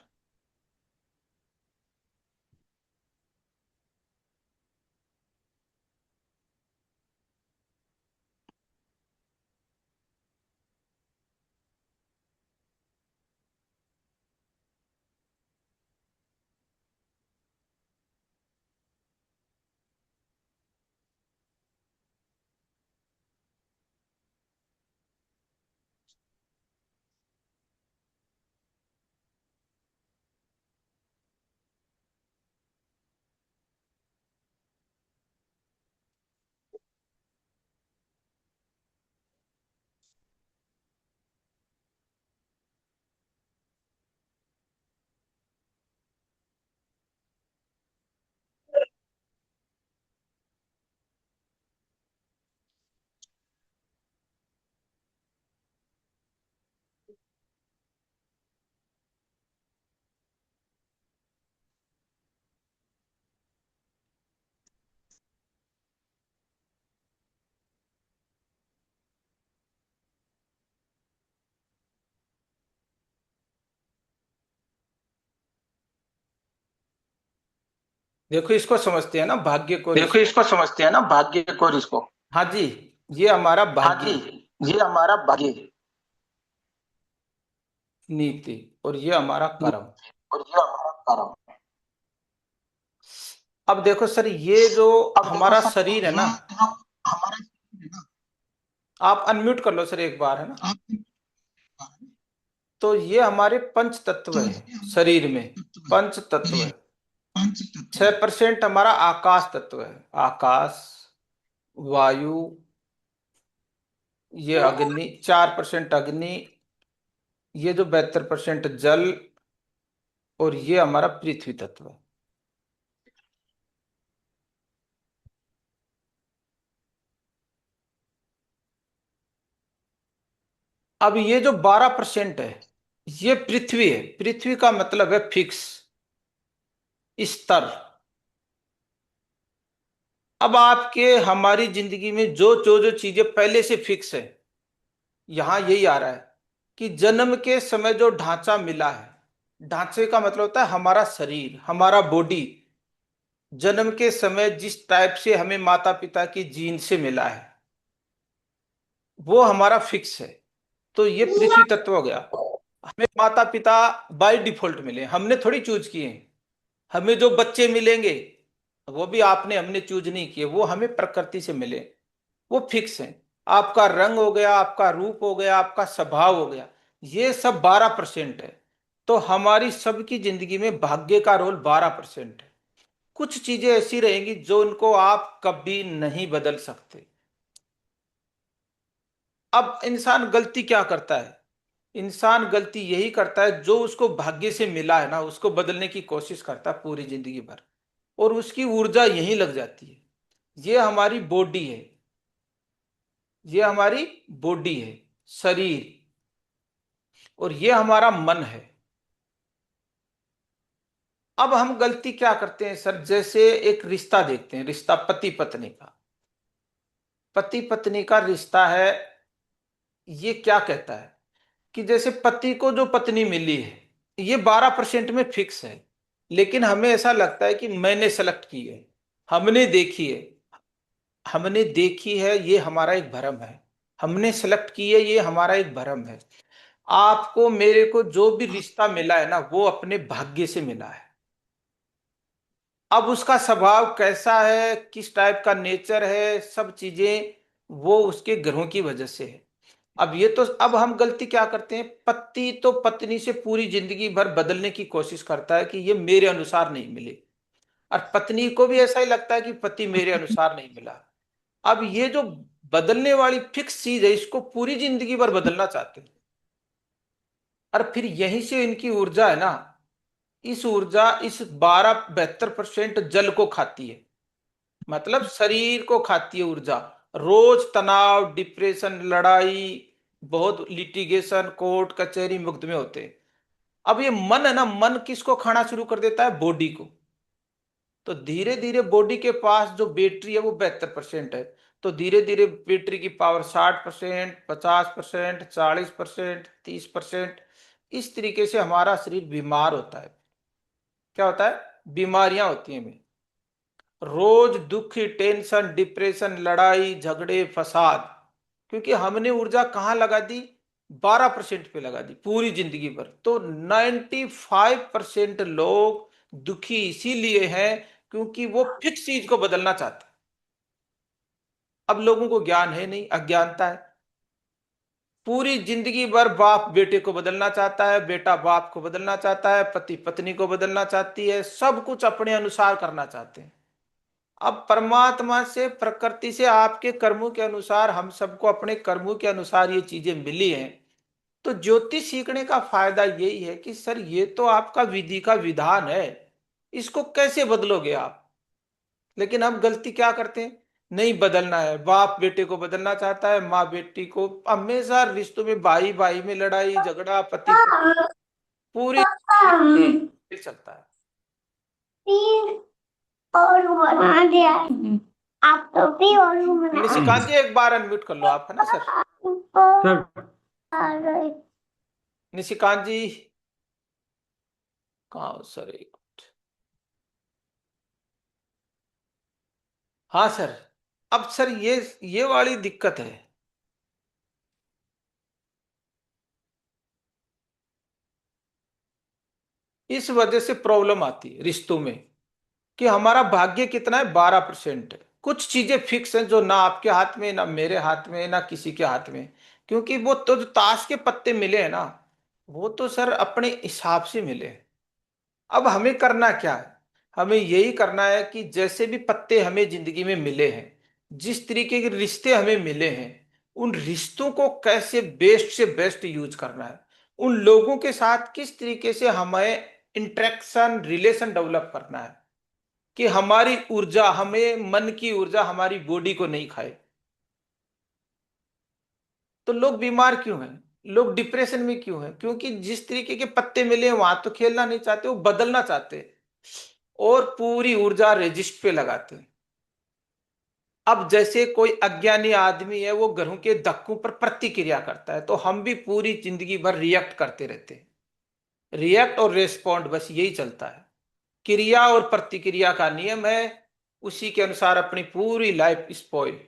देखो इसको समझते हैं ना भाग्य को, देखो इसको समझते हैं ना भाग्य को, इसको। हाँ जी, ये हमारा हाँ भाग्य, जी, ये हमारा भाग्य है, नीति, और ये हमारा कर्म। और ये हमारा कर्म। अब देखो सर, ये जो अब देखो हमारा सर, शरीर है ये ना, जो हमारा, आप अनम्यूट कर लो सर एक बार, है ना। तो ये हमारे पंच तत्व है शरीर में, पंच तत्व है। 6% हमारा आकाश तत्व है, आकाश, वायु, ये अग्नि, 4% अग्नि, ये जो 72% जल, और ये हमारा पृथ्वी तत्व है। अब ये जो 12% है, ये पृथ्वी है। पृथ्वी का मतलब है फिक्स, स्तर। अब आपके हमारी जिंदगी में जो जो जो चीजें पहले से फिक्स है, यहां यही आ रहा है कि जन्म के समय जो ढांचा मिला है, ढांचे का मतलब होता है हमारा शरीर, हमारा बॉडी। जन्म के समय जिस टाइप से हमें माता पिता की जीन से मिला है, वो हमारा फिक्स है। तो ये पृथ्वी तत्व हो गया। हमें माता पिता बाय डिफॉल्ट मिले, हमने थोड़ी चूज किए हैं। हमें जो बच्चे मिलेंगे वो भी आपने हमने चूज नहीं किए, वो हमें प्रकृति से मिले, वो फिक्स है। आपका रंग हो गया, आपका रूप हो गया, आपका स्वभाव हो गया, ये सब 12% है। तो हमारी सबकी जिंदगी में भाग्य का रोल 12% है। कुछ चीजें ऐसी रहेंगी जो उनको आप कभी नहीं बदल सकते। अब इंसान गलती क्या करता है? इंसान गलती यही करता है, जो उसको भाग्य से मिला है ना, उसको बदलने की कोशिश करता है पूरी जिंदगी भर, और उसकी ऊर्जा यहीं लग जाती है। ये हमारी बॉडी है, ये हमारी बॉडी है, शरीर, और ये हमारा मन है। अब हम गलती क्या करते हैं सर? जैसे एक रिश्ता देखते हैं, रिश्ता पति पत्नी का, पति पत्नी का रिश्ता है। ये क्या कहता है कि जैसे पति को जो पत्नी मिली है, ये 12% में फिक्स है। लेकिन हमें ऐसा लगता है कि मैंने सेलेक्ट की है, हमने देखी है, हमने देखी है, ये हमारा एक भ्रम है। हमने सेलेक्ट की है, ये हमारा एक भ्रम है। आपको मेरे को जो भी रिश्ता मिला है ना, वो अपने भाग्य से मिला है। अब उसका स्वभाव कैसा है, किस टाइप का नेचर है, सब चीजें वो उसके ग्रहों की वजह से है। अब ये तो, अब हम गलती क्या करते हैं, पति तो पत्नी से पूरी जिंदगी भर बदलने की कोशिश करता है कि ये मेरे अनुसार नहीं मिले, और पत्नी को भी ऐसा ही लगता है कि पति मेरे अनुसार नहीं मिला। अब ये जो बदलने वाली फिक्स चीज है, इसको पूरी जिंदगी भर बदलना चाहते हैं। और फिर यहीं से इनकी ऊर्जा है ना, इस ऊर्जा इस 72% जल को खाती है, मतलब शरीर को खाती है ऊर्जा। रोज तनाव, डिप्रेशन, लड़ाई, बहुत लिटिगेशन, कोर्ट कचहरी, मुकदमे होते हैं। अब ये मन है ना, मन किसको खाना शुरू कर देता है? बॉडी को। तो धीरे धीरे बॉडी के पास जो बैटरी है वो 72% है। तो धीरे धीरे बैटरी की पावर 60%, 50%, 40%, 30%, इस तरीके से हमारा शरीर बीमार होता है। क्या होता है? बीमारियां होती हैं हमें। रोज दुख, टेंशन, डिप्रेशन, लड़ाई झगड़े, फसाद, क्योंकि हमने ऊर्जा कहाँ लगा दी? 12% पे लगा दी पूरी जिंदगी भर। तो 95% लोग दुखी इसीलिए हैं क्योंकि वो फिक्स चीज को बदलना चाहते हैं। अब लोगों को ज्ञान है नहीं, अज्ञानता है। पूरी जिंदगी भर बाप बेटे को बदलना चाहता है, बेटा बाप को बदलना चाहता है, पति पत्नी को बदलना चाहती है, सब कुछ अपने अनुसार करना चाहते हैं। अब परमात्मा से, प्रकृति से, आपके कर्मों के अनुसार, हम सबको अपने कर्मों के अनुसार ये चीजें मिली हैं। तो ज्योतिष सीखने का फायदा यही है कि सर ये तो आपका विधि का विधान है, इसको कैसे बदलोगे आप? लेकिन हम गलती क्या करते हैं? नहीं बदलना है, बाप बेटे को बदलना चाहता है, माँ बेटी को। हमेशा रिश्तों में भाई भाई में लड़ाई झगड़ा, पति पत्नी, पूरी चलता है। और बना दिया आप तो भी और निशिकांत जी एक बार अनम्यूट कर लो आप, है ना सर? निशिकांत जी कहाँ हो सर? एक मिनट। हाँ सर। अब सर ये वाली दिक्कत है। इस वजह से प्रॉब्लम आती है रिश्तों में कि हमारा भाग्य कितना है? 12% है। कुछ चीजें फिक्स हैं जो ना आपके हाथ में, ना मेरे हाथ में, ना किसी के हाथ में। क्योंकि वो तो जो ताश के पत्ते मिले हैं ना, वो तो सर अपने हिसाब से मिले। अब हमें करना क्या है? हमें यही करना है कि जैसे भी पत्ते हमें जिंदगी में मिले हैं, जिस तरीके के रिश्ते हमें मिले हैं, उन रिश्तों को कैसे बेस्ट से बेस्ट यूज करना है, उन लोगों के साथ किस तरीके से हमें इंटरेक्शन रिलेशन डेवलप करना है कि हमारी ऊर्जा, हमें मन की ऊर्जा हमारी बॉडी को नहीं खाए। तो लोग बीमार क्यों हैं, लोग डिप्रेशन में क्यों हैं? क्योंकि जिस तरीके के पत्ते मिले हैं वहां तो खेलना नहीं चाहते, वो बदलना चाहते हैं और पूरी ऊर्जा रजिस्ट पे लगाते हैं। अब जैसे कोई अज्ञानी आदमी है, वो ग्रहों के धक्कों पर प्रतिक्रिया करता है, तो हम भी पूरी जिंदगी भर रिएक्ट करते रहते हैं। रिएक्ट और रेस्पॉन्ड, बस यही चलता है। क्रिया और प्रतिक्रिया का नियम है, उसी के अनुसार अपनी पूरी लाइफ स्पॉइल।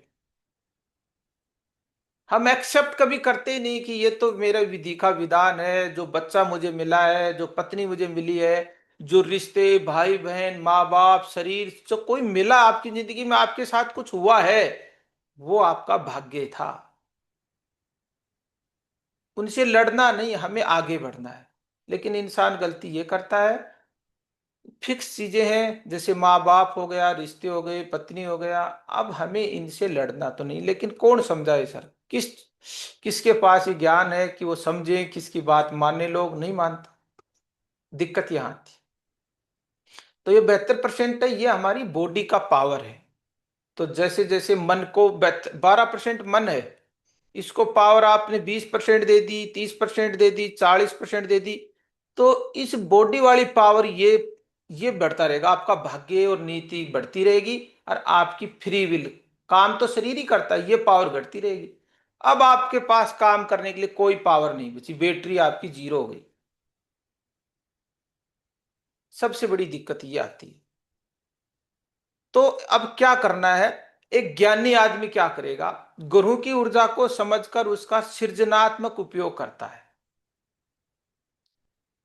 हम एक्सेप्ट कभी करते ही नहीं कि ये तो मेरा विधि का विधान है, जो बच्चा मुझे मिला है, जो पत्नी मुझे मिली है, जो रिश्ते, भाई बहन, माँ बाप, शरीर, जो कोई मिला आपकी जिंदगी में, आपके साथ कुछ हुआ है, वो आपका भाग्य था। उनसे लड़ना नहीं, हमें आगे बढ़ना है। लेकिन इंसान गलती ये करता है, फिक्स चीजें हैं जैसे माँ बाप हो गया, रिश्ते हो गए, पत्नी हो गया, अब हमें इनसे लड़ना तो नहीं, लेकिन कौन समझाए सर? किसके पास ये ज्ञान है कि वो समझे, किसकी बात माने? लोग नहीं मानता, दिक्कत यहां थी। तो ये 72% है, ये हमारी बॉडी का पावर है। तो जैसे जैसे मन को 12% मन है, इसको पावर आपने 20% दे दी, 30% दे दी, 40% दे दी, तो इस बॉडी वाली पावर ये बढ़ता रहेगा, आपका भाग्य और नीति बढ़ती रहेगी, और आपकी फ्री विल, काम तो शरीर ही करता है, ये पावर घटती रहेगी। अब आपके पास काम करने के लिए कोई पावर नहीं बची, बैटरी आपकी जीरो हो गई। सबसे बड़ी दिक्कत ये आती है। तो अब क्या करना है? एक ज्ञानी आदमी क्या करेगा? गुरु की ऊर्जा को समझकर उसका सृजनात्मक उपयोग करता है।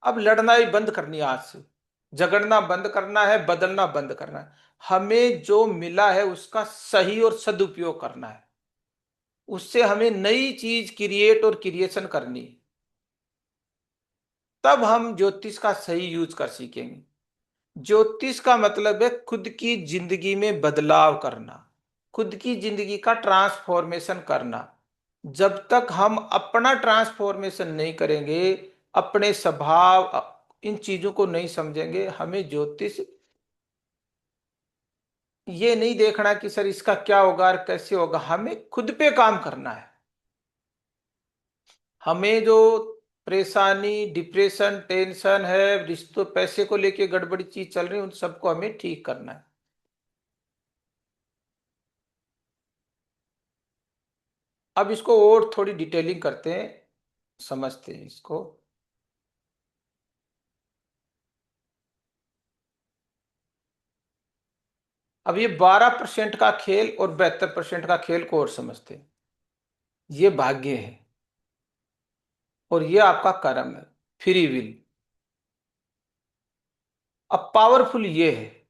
अब लड़ना ही बंद करनी है, आज से झगड़ना बंद करना है, बदलना बंद करना है। हमें जो मिला है उसका सही और सदुपयोग करना है, उससे हमें नई चीज क्रिएट और क्रिएशन करनी है। तब हम ज्योतिष का सही यूज कर सीखेंगे। ज्योतिष का मतलब है खुद की जिंदगी में बदलाव करना, खुद की जिंदगी का ट्रांसफॉर्मेशन करना। जब तक हम अपना ट्रांसफॉर्मेशन नहीं करेंगे, अपने स्वभाव, इन चीजों को नहीं समझेंगे, हमें ज्योतिष ये नहीं देखना कि सर इसका क्या होगा और कैसे होगा। हमें खुद पे काम करना है। हमें जो परेशानी, डिप्रेशन, टेंशन है, रिश्तों, पैसे को लेके गड़बड़ी चीज चल रही है, उन सबको हमें ठीक करना है। अब इसको और थोड़ी डिटेलिंग करते हैं, समझते हैं इसको। अब ये 12% का खेल और 72% का खेल को और समझते हैं। ये भाग्य है और ये आपका कर्म है, फ्री विल। अब पावरफुल ये है,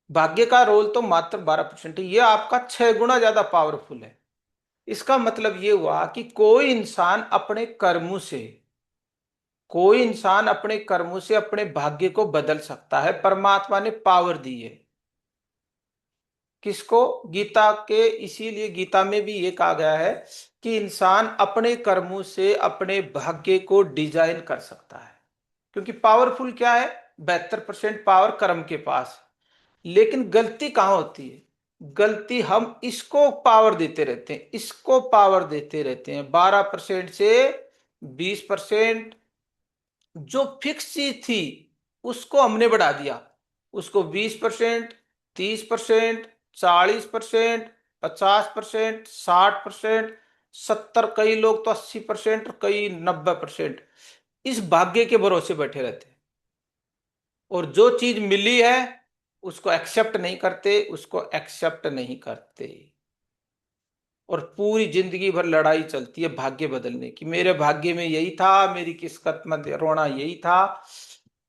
भाग्य का रोल तो मात्र 12% है, ये आपका 6 गुना ज्यादा पावरफुल है। इसका मतलब ये हुआ कि कोई इंसान अपने कर्मों से अपने भाग्य को बदल सकता है। परमात्मा ने पावर दी है किसको? गीता के, इसीलिए गीता में भी ये कहा गया है कि इंसान अपने कर्मों से अपने भाग्य को डिजाइन कर सकता है। क्योंकि पावरफुल क्या है? 72% पावर कर्म के पास। लेकिन गलती कहां होती है? गलती हम इसको पावर देते रहते हैं, इसको पावर देते रहते हैं। 12% से 20%, जो फिक्स चीज थी उसको हमने बढ़ा दिया, उसको 20%, 30%, 40%, 50%, 60%, 70, कई लोग तो 80% और कई 90%। इस भाग्य के भरोसे बैठे रहते हैं और जो चीज मिली है उसको एक्सेप्ट नहीं करते, उसको एक्सेप्ट नहीं करते। और पूरी जिंदगी भर लड़ाई चलती है भाग्य बदलने की। मेरे भाग्य में यही था, मेरी किस्मत में रोना यही था,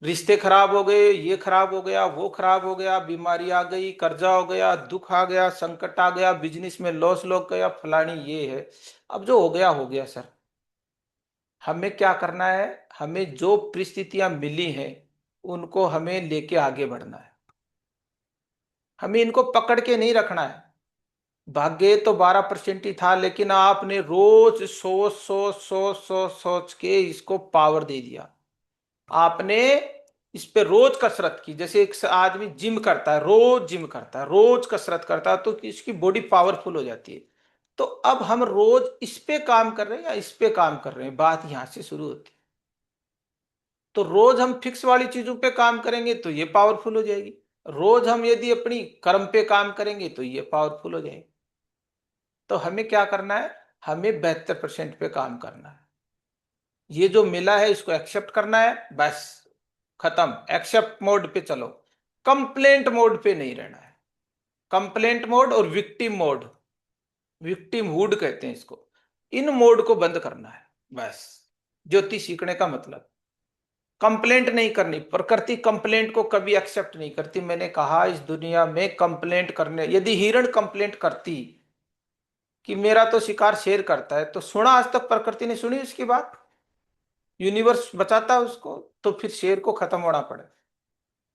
रिश्ते खराब हो गए, ये खराब हो गया, वो खराब हो गया, बीमारी आ गई, कर्जा हो गया, दुख आ गया, संकट आ गया, बिजनेस में लॉस लग गया, फलानी ये है। अब जो हो गया हो गया सर। हमें क्या करना है, हमें जो परिस्थितियां मिली हैं उनको हमें लेके आगे बढ़ना है, हमें इनको पकड़ के नहीं रखना है। भाग्य तो 12% ही था, लेकिन आपने रोज सोच सोच सोच सोच सोच के इसको पावर दे दिया। आपने इस पे रोज कसरत की, जैसे एक आदमी जिम करता है, रोज जिम करता है, रोज कसरत करता है, तो इसकी बॉडी पावरफुल हो जाती है। तो अब हम रोज इस पे काम कर रहे हैं या इस पे काम कर रहे हैं, बात यहां से शुरू होती है। तो रोज हम फिक्स वाली चीजों पे काम करेंगे तो ये पावरफुल हो जाएगी, रोज हम यदि अपनी कर्म पे काम करेंगे तो ये पावरफुल हो जाएगी। तो हमें क्या करना है, हमें 72% पे काम करना है। ये जो मिला है इसको एक्सेप्ट करना है, बस खत्म, एक्सेप्ट मोड पे चलो, कंप्लेंट मोड पे नहीं रहना है। कंप्लेंट मोड और विक्टिम मोड, विक्टिम हुड कहते हैं इसको, इन मोड को बंद करना है बस। ज्योति सीखने का मतलब कंप्लेंट नहीं करनी। प्रकृति कंप्लेंट को कभी एक्सेप्ट नहीं करती। मैंने कहा इस दुनिया में कंप्लेंट करने, यदि हिरण कंप्लेंट करती कि मेरा तो शिकार शेर करता है, तो सुना आज तक प्रकृति ने सुनी उसकी बात? यूनिवर्स बचाता है उसको, तो फिर शेर को खत्म होना पड़े।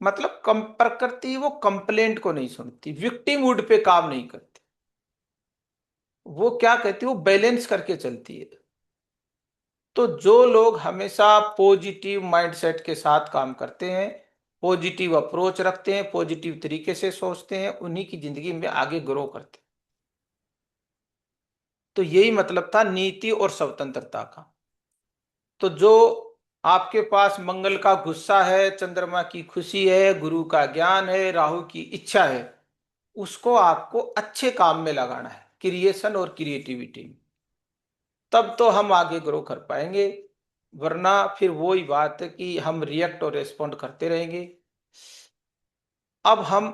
मतलब प्रकृति वो कंप्लेंट को नहीं सुनती, विक्टिमहुड पे काम नहीं करती। वो क्या कहती है, वो बैलेंस करके चलती है। तो जो लोग हमेशा पॉजिटिव माइंडसेट के साथ काम करते हैं, पॉजिटिव अप्रोच रखते हैं, पॉजिटिव तरीके से सोचते हैं, उन्हीं की जिंदगी में आगे ग्रो करते हैं। तो यही मतलब था नीति और स्वतंत्रता का। तो जो आपके पास मंगल का गुस्सा है, चंद्रमा की खुशी है, गुरु का ज्ञान है, राहु की इच्छा है, उसको आपको अच्छे काम में लगाना है, क्रिएशन और क्रिएटिविटी में। तब तो हम आगे ग्रो कर पाएंगे, वरना फिर वही बात है कि हम रिएक्ट और रेस्पॉन्ड करते रहेंगे। अब हम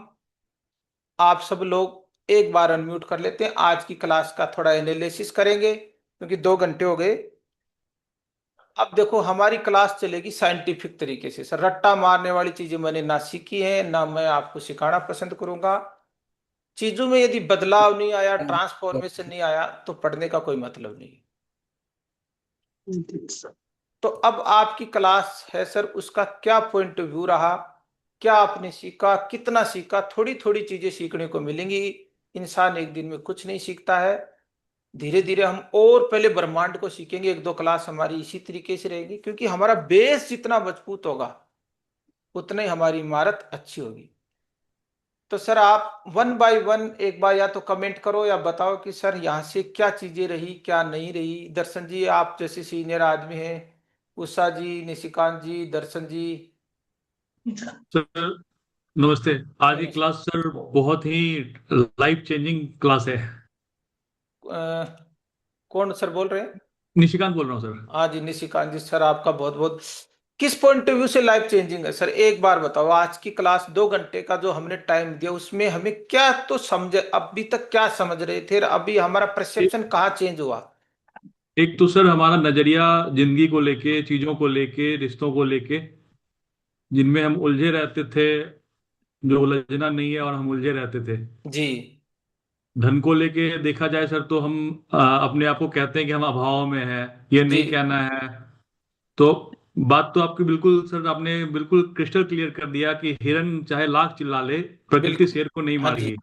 आप सब लोग एक बार अनम्यूट कर लेते हैं, आज की क्लास का थोड़ा एनालिसिस करेंगे क्योंकि 2 घंटे हो गए। अब देखो हमारी क्लास चलेगी साइंटिफिक तरीके से। सर रट्टा मारने वाली चीजें मैंने ना सीखी है, ना मैं आपको सिखाना पसंद करूंगा। चीजों में यदि बदलाव नहीं आया, ट्रांसफॉर्मेशन नहीं आया, तो पढ़ने का कोई मतलब नहीं। तो अब आपकी क्लास है सर, उसका क्या पॉइंट ऑफ व्यू रहा, क्या आपने सीखा, कितना सीखा? थोड़ी थोड़ी चीजें सीखने को मिलेंगी। इंसान एक दिन में कुछ नहीं सीखता है, धीरे धीरे हम और पहले ब्रह्मांड को सीखेंगे। 1-2 क्लास हमारी इसी तरीके से रहेगी, क्योंकि हमारा बेस जितना मजबूत होगा उतना ही हमारी इमारत अच्छी होगी। तो सर आप 1 बाय 1 एक बार या तो कमेंट करो या बताओ कि सर यहाँ से क्या चीजें रही, क्या नहीं रही। दर्शन जी, आप जैसे सीनियर आदमी हैं, उषा जी, निशिकांत जी, दर्शन जी। सर नमस्ते। आज की क्लास सर बहुत ही लाइफ चेंजिंग क्लास है। कौन सर बोल रहे हैं? निशिकांत बोल रहा हूँ सर। हाँ जी निशिकांत जी, सर आपका बहुत बहुत। किस पॉइंट ऑफ व्यू से लाइफ चेंजिंग है सर, एक बार बताओ। आज की क्लास 2 घंटे का जो हमने टाइम दिया, उसमें हमें क्या तो समझ, अभी तक क्या समझ रहे थे, अभी हमारा परसेप्शन कहाँ चेंज हुआ? एक तो सर हमारा नजरिया जिंदगी को लेके, चीजों को लेके, रिश्तों को लेके, जिनमें हम उलझे रहते थे, जो उलझना नहीं है और हम उलझे रहते थे। जी धन को लेके देखा जाए सर, तो हम अपने आप को कहते हैं कि हम अभाव में हैं, ये जी नहीं कहना है। तो बात तो आपकी बिल्कुल सर, आपने बिल्कुल क्रिस्टल क्लियर कर दिया कि हिरन चाहे लाख चिल्ला ले, प्रकृति बिल्कुल। शेर को नहीं हाँ जी, मारेगी।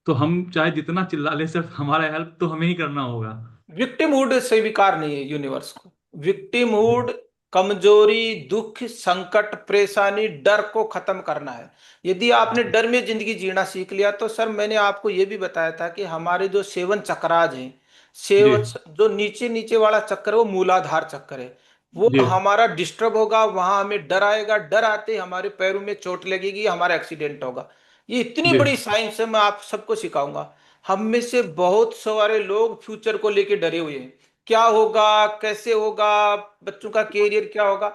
तो हम चाहे जितना चिल्ला ले सर, हमारा हेल्प तो हमें ही करना होगा। विक्टिमहुड स्वीकार नहीं है यूनिवर्स को। विक्टिमहुड कमजोरी, दुख, संकट, परेशानी, डर को खत्म करना है। यदि आपने डर में जिंदगी जीना सीख लिया, तो सर मैंने आपको यह भी बताया था कि हमारे जो 7 चक्राज हैं, जी 7 जो नीचे नीचे वाला चक्र है वो मूलाधार चक्र है। वो जी हमारा डिस्टर्ब होगा, वहां हमें डर आएगा, डर आते ही हमारे पैरों में चोट लगेगी, हमारा एक्सीडेंट होगा। ये इतनी जी बड़ी साइंस है, मैं आप सबको सिखाऊंगा। हम में से बहुत सारे लोग फ्यूचर को लेके डरे हुए हैं, क्या होगा, कैसे होगा, बच्चों का कैरियर क्या होगा।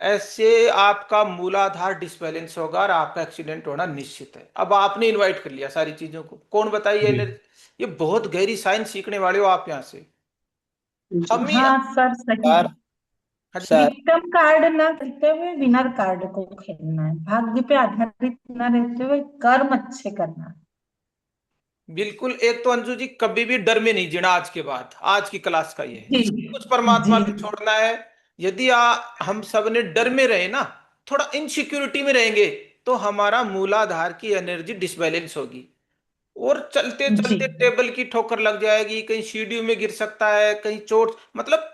ऐसे आपका मूलाधार डिसबैलेंस होगा और आपका एक्सीडेंट होना निश्चित है। अब आपने इनवाइट कर लिया सारी चीजों को, कौन बताइए जी ये बहुत गहरी साइंस सीखने वाले हो आप यहाँ से। हम ही हाँ सर सही है। सर हाँ जी, सर विक्टिम कार्ड ना खेलते हुए विनर कार्ड को खेलना है, भाग्य पे आधारित न रहते हुए कर्म अच्छे करना है। बिल्कुल। एक तो अंजू जी कभी भी डर में नहीं जीना, आज के बाद आज की क्लास का ये है, जी सब कुछ परमात्मा जी पे छोड़ना है। यदि हम सब ने डर में रहे ना, थोड़ा इनसिक्योरिटी में रहेंगे, तो हमारा मूलाधार की एनर्जी डिसबैलेंस होगी, और चलते जी चलते टेबल की ठोकर लग जाएगी, कहीं सीढ़ियों में गिर सकता है, कहीं चोट, मतलब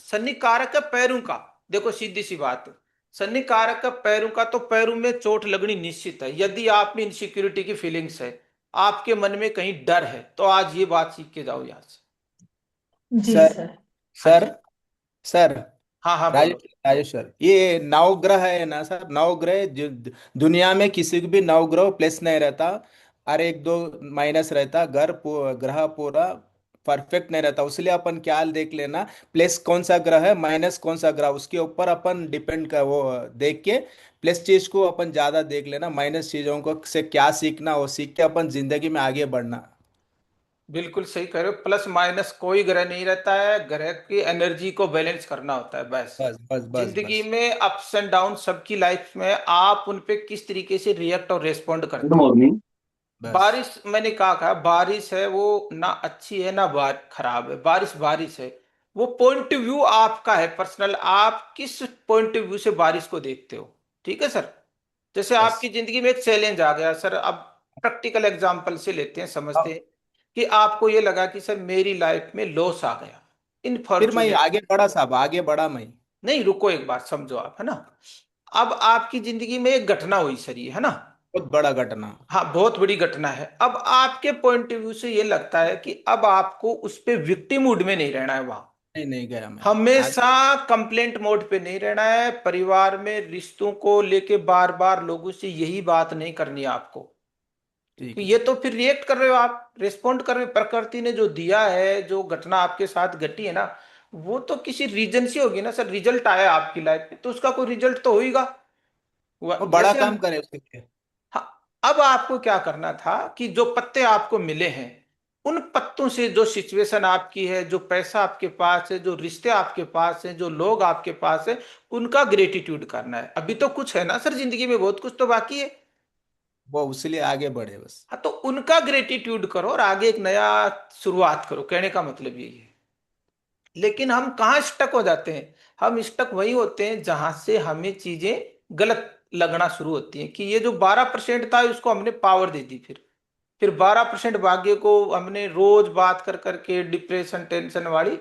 शनि कारक है पैरों का। देखो सीधी सी बात है, शनि कारक है पैरों का, तो पैरों में चोट लगनी निश्चित है। यदि आप में इनसिक्योरिटी की फीलिंग्स है, आपके मन में कहीं डर है, तो आज ये बात सीख के जाओ यहाँ से। जी सर सर। हाँ सर जी। सर हाँ हाँ बोलो। राजेश राजेश सर, ये नवग्रह है ना सर, नवग्रह दुनिया में किसी को भी नवग्रह प्लेस नहीं रहता। और एक दो माइनस रहता, ग्रह पूरा परफेक्ट नहीं रहता। उसलिए अपन क्या देख लेना, प्लेस कौन सा ग्रह है, माइनस कौन सा ग्रह, उसके ऊपर अपन डिपेंड कर वो देख के प्लस चीज को अपन ज्यादा देख लेना। माइनस चीजों को से क्या सीखना, वो सीख के अपन जिंदगी में आगे बढ़ना। बिल्कुल सही कह रहे हो, प्लस माइनस कोई ग्रह नहीं रहता है, ग्रह की एनर्जी को बैलेंस करना होता है बस। बस बस बस जिंदगी बस। में अप्स एंड डाउन सबकी लाइफ में, आप उन पे किस तरीके से रिएक्ट और रेस्पॉन्ड गुड करते हो। मॉर्निंग। बस बारिश, मैंने कहा बारिश है वो ना अच्छी है ना खराब है, बारिश बारिश है। वो पॉइंट व्यू आपका है पर्सनल, आप किस पॉइंट व्यू से बारिश को देखते हो। ठीक है सर। जैसे बस। आपकी जिंदगी में एक चैलेंज आ गया सर, अब प्रैक्टिकल एग्जांपल से लेते हैं, समझते अब हैं कि आपको ये लगा कि सर मेरी लाइफ में लॉस आ गया, फिर मैं इनफॉर्चुनेट। आगे बढ़ा साहब, आगे बढ़ा मैं। नहीं रुको, एक बात समझो आप, है ना। अब आपकी जिंदगी में एक घटना हुई सर, ये है ना। बहुत बड़ा घटना। हाँ बहुत बड़ी घटना है। अब आपके पॉइंट ऑफ व्यू से ये लगता है कि अब आपको उस पे विक्टिम मूड में नहीं रहना है वहां, नहीं नहीं गया मैं आज। हमेशा कंप्लेंट मोड पे नहीं रहना है। परिवार में रिश्तों को लेके बार बार लोगों से यही बात नहीं करनी है आपको, कि ठीक है। ये तो फिर रिएक्ट कर रहे हो आप, रिस्पॉन्ड कर रहे हो। प्रकृति ने जो दिया है, जो घटना आपके साथ घटी है ना, वो तो किसी रीजन से होगी ना सर। रिजल्ट आया आपकी लाइफ में, तो उसका कोई रिजल्ट तो होगा। वो बड़ा जैसे काम हम, करे उसके लिए। हाँ, अब आपको क्या करना था कि जो पत्ते आपको मिले हैं, उन पत्तों से जो सिचुएशन आपकी है, जो पैसा आपके पास है, जो रिश्ते आपके पास है, जो लोग आपके पास है, उनका ग्रेटिट्यूड करना है। अभी तो कुछ है ना सर जिंदगी में, बहुत कुछ तो बाकी है। वो उसलिए आगे बढ़े बस। हाँ तो उनका ग्रेटिट्यूड करो और आगे एक नया शुरुआत करो, कहने का मतलब यही है। लेकिन हम कहाँ स्टक हो जाते हैं, हम स्टक वही होते हैं जहां से हमें चीजें गलत लगना शुरू होती हैं, कि ये जो 12% था उसको हमने पावर दे दी, फिर 12% भाग्य को हमने रोज बात कर करके डिप्रेशन टेंशन वाली,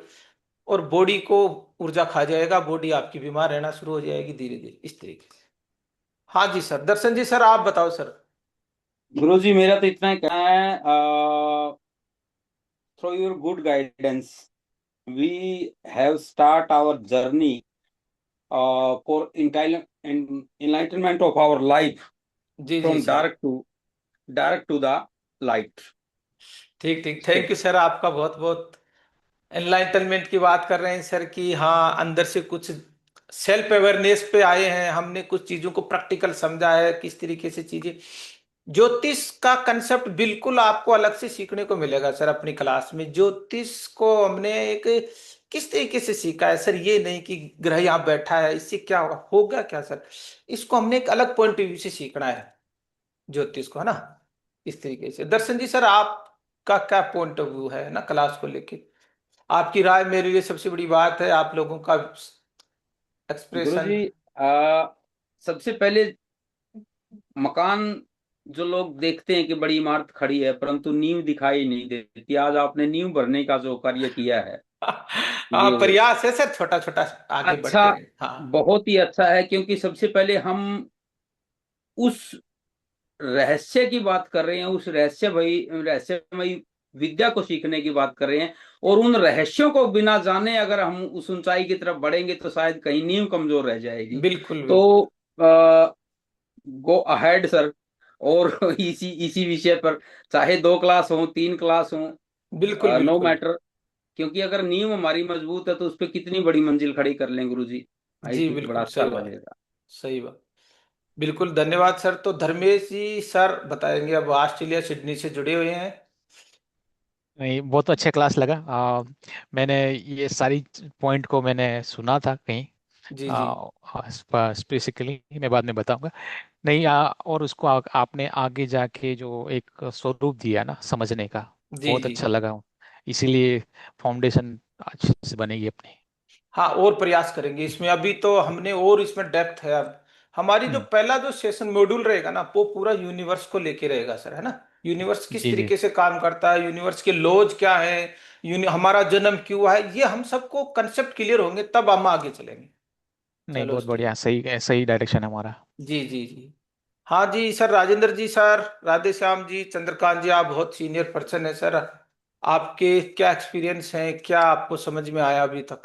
और बॉडी को ऊर्जा खा जाएगा, बॉडी आपकी बीमार रहना शुरू हो जाएगी धीरे धीरे इस तरीके से। हाँ जी सर, दर्शन जी सर आप बताओ सर। गुरु जी मेरा तो इतना ही कहना है, through your good guidance we have start our journey for enlightenment of our life जी जी from sir. dark to the light. ठीक ठीक, थैंक यू सर, आपका बहुत बहुत। एनलाइटनमेंट की बात कर रहे हैं सर, कि हाँ अंदर से कुछ सेल्फ अवेयरनेस पे आए हैं, हमने कुछ चीजों को प्रैक्टिकल समझा है, किस तरीके से चीजें। ज्योतिष का कंसेप्ट बिल्कुल आपको अलग से सीखने को मिलेगा सर अपनी क्लास में। ज्योतिष को हमने एक किस तरीके से सीखा है सर, ये नहीं कि ग्रह यहाँ बैठा है इससे क्या होगा, होगा क्या सर। इसको हमने एक अलग पॉइंट ऑफ व्यू से सीखना है ज्योतिष को, है ना। इस तरीके से दर्शन जी सर, आपका क्या पॉइंट ऑफ व्यू है ना क्लास को लेके। आपकी राय मेरे लिए सबसे बड़ी बात है, आप लोगों का गुरु एक्सप्रेशन। जी सबसे पहले मकान जो लोग देखते हैं कि बड़ी इमारत खड़ी है परंतु नींव दिखाई नहीं देती, आज आपने नींव भरने का जो कार्य किया है हाँ ये प्रयास है सर, छोटा छोटा आगे अच्छा, बढ़ते रहे। हाँ बहुत ही अच्छा है। क्योंकि सबसे पहले हम उस रहस्य की बात कर रहे हैं, उस रहस्यमयी विद्या को सीखने की बात कर रहे हैं, और उन रहस्यों को बिना जाने अगर हम उस ऊंचाई की तरफ बढ़ेंगे तो शायद कहीं नींव कमजोर रह जाएगी। बिल्कुल बिल्कुल। तो गो अहेड सर, और इसी विषय पर चाहे 2 क्लास हो 3 क्लास हो, बिल्कुल नो बिल्कुल। मैटर। क्योंकि अगर नींव हमारी मजबूत है तो उस पर कितनी बड़ी मंजिल खड़ी कर लें गुरु जी, आई जी थिंक बड़ा बिल्कुल अच्छा सही बात, लगेगा। सही बात। बिल्कुल धन्यवाद सर। तो धर्मेश जी सर बताएंगे, अब ऑस्ट्रेलिया सिडनी से जुड़े हुए हैं। नहीं, बहुत अच्छा क्लास लगा। मैंने ये सारी पॉइंट को मैंने सुना था कहीं, जी जी स्पेसिकली मैं बाद में बताऊंगा। नहीं और उसको आपने आगे जाके जो एक स्वरूप दिया ना समझने का, जी बहुत जी। अच्छा लगा। इसीलिए फाउंडेशन अच्छे से बनेगी अपनी। हाँ, और प्रयास करेंगे इसमें। अभी तो हमने, और इसमें डेप्थ है। अब हमारी जो हम्म, पहला जो सेशन मॉड्यूल रहेगा ना, वो पूरा यूनिवर्स को लेके रहेगा सर, है ना। यूनिवर्स किस जी जी। तरीके से काम करता है, यूनिवर्स के लॉज क्या है, हमारा जन्म क्यों हुआ है, ये हम सबको कंसेप्ट क्लियर होंगे तब हम आगे चलेंगे। नहीं, चलो बहुत ठीक। बढ़िया, सही सही डायरेक्शन है हमारा। जी जी जी। हाँ जी सर, राजेंद्र जी सर, राधे श्याम जी, चंद्रकांत जी, आप बहुत सीनियर पर्सन है सर। आपके क्या एक्सपीरियंस है, क्या आपको समझ में आया अभी तक?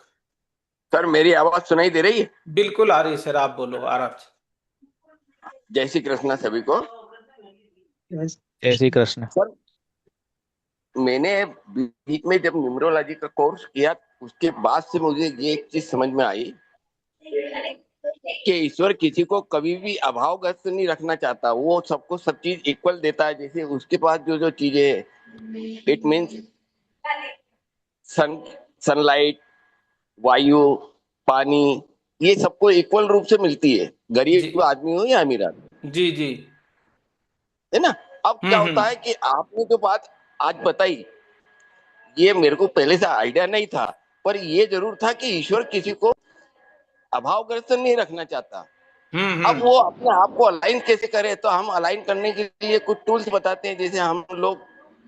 सर मेरी आवाज सुनाई दे रही है? बिल्कुल आ रही है सर, आप बोलो आराम से। जय श्री कृष्णा सभी को। जय श्री कृष्ण। सर मैंने बीच में जब न्यूमरोलॉजी का कोर्स किया, उसके बाद से मुझे ये एक चीज समझ में आई कि ईश्वर किसी को कभी भी अभावग्रस्त नहीं रखना चाहता। वो सबको सब चीज इक्वल देता है। जैसे उसके पास जो जो चीजें है, इट मीन्स सन सनलाइट, वायु, पानी, ये सबको इक्वल रूप से मिलती है, जी गरीब आदमी हो या अमीर आदमी, जी जी। है ना। अब क्या होता है कि आपने जो बात आज बताई, ये मेरे को पहले से आइडिया नहीं था, पर ये जरूर था कि ईश्वर किसी को अभावग्रस्त नहीं रखना चाहता। अब हम्म। वो अपने आप को अलाइन कैसे करे, तो हम अलाइन करने के लिए कुछ टूल्स बताते हैं। जैसे हम लोग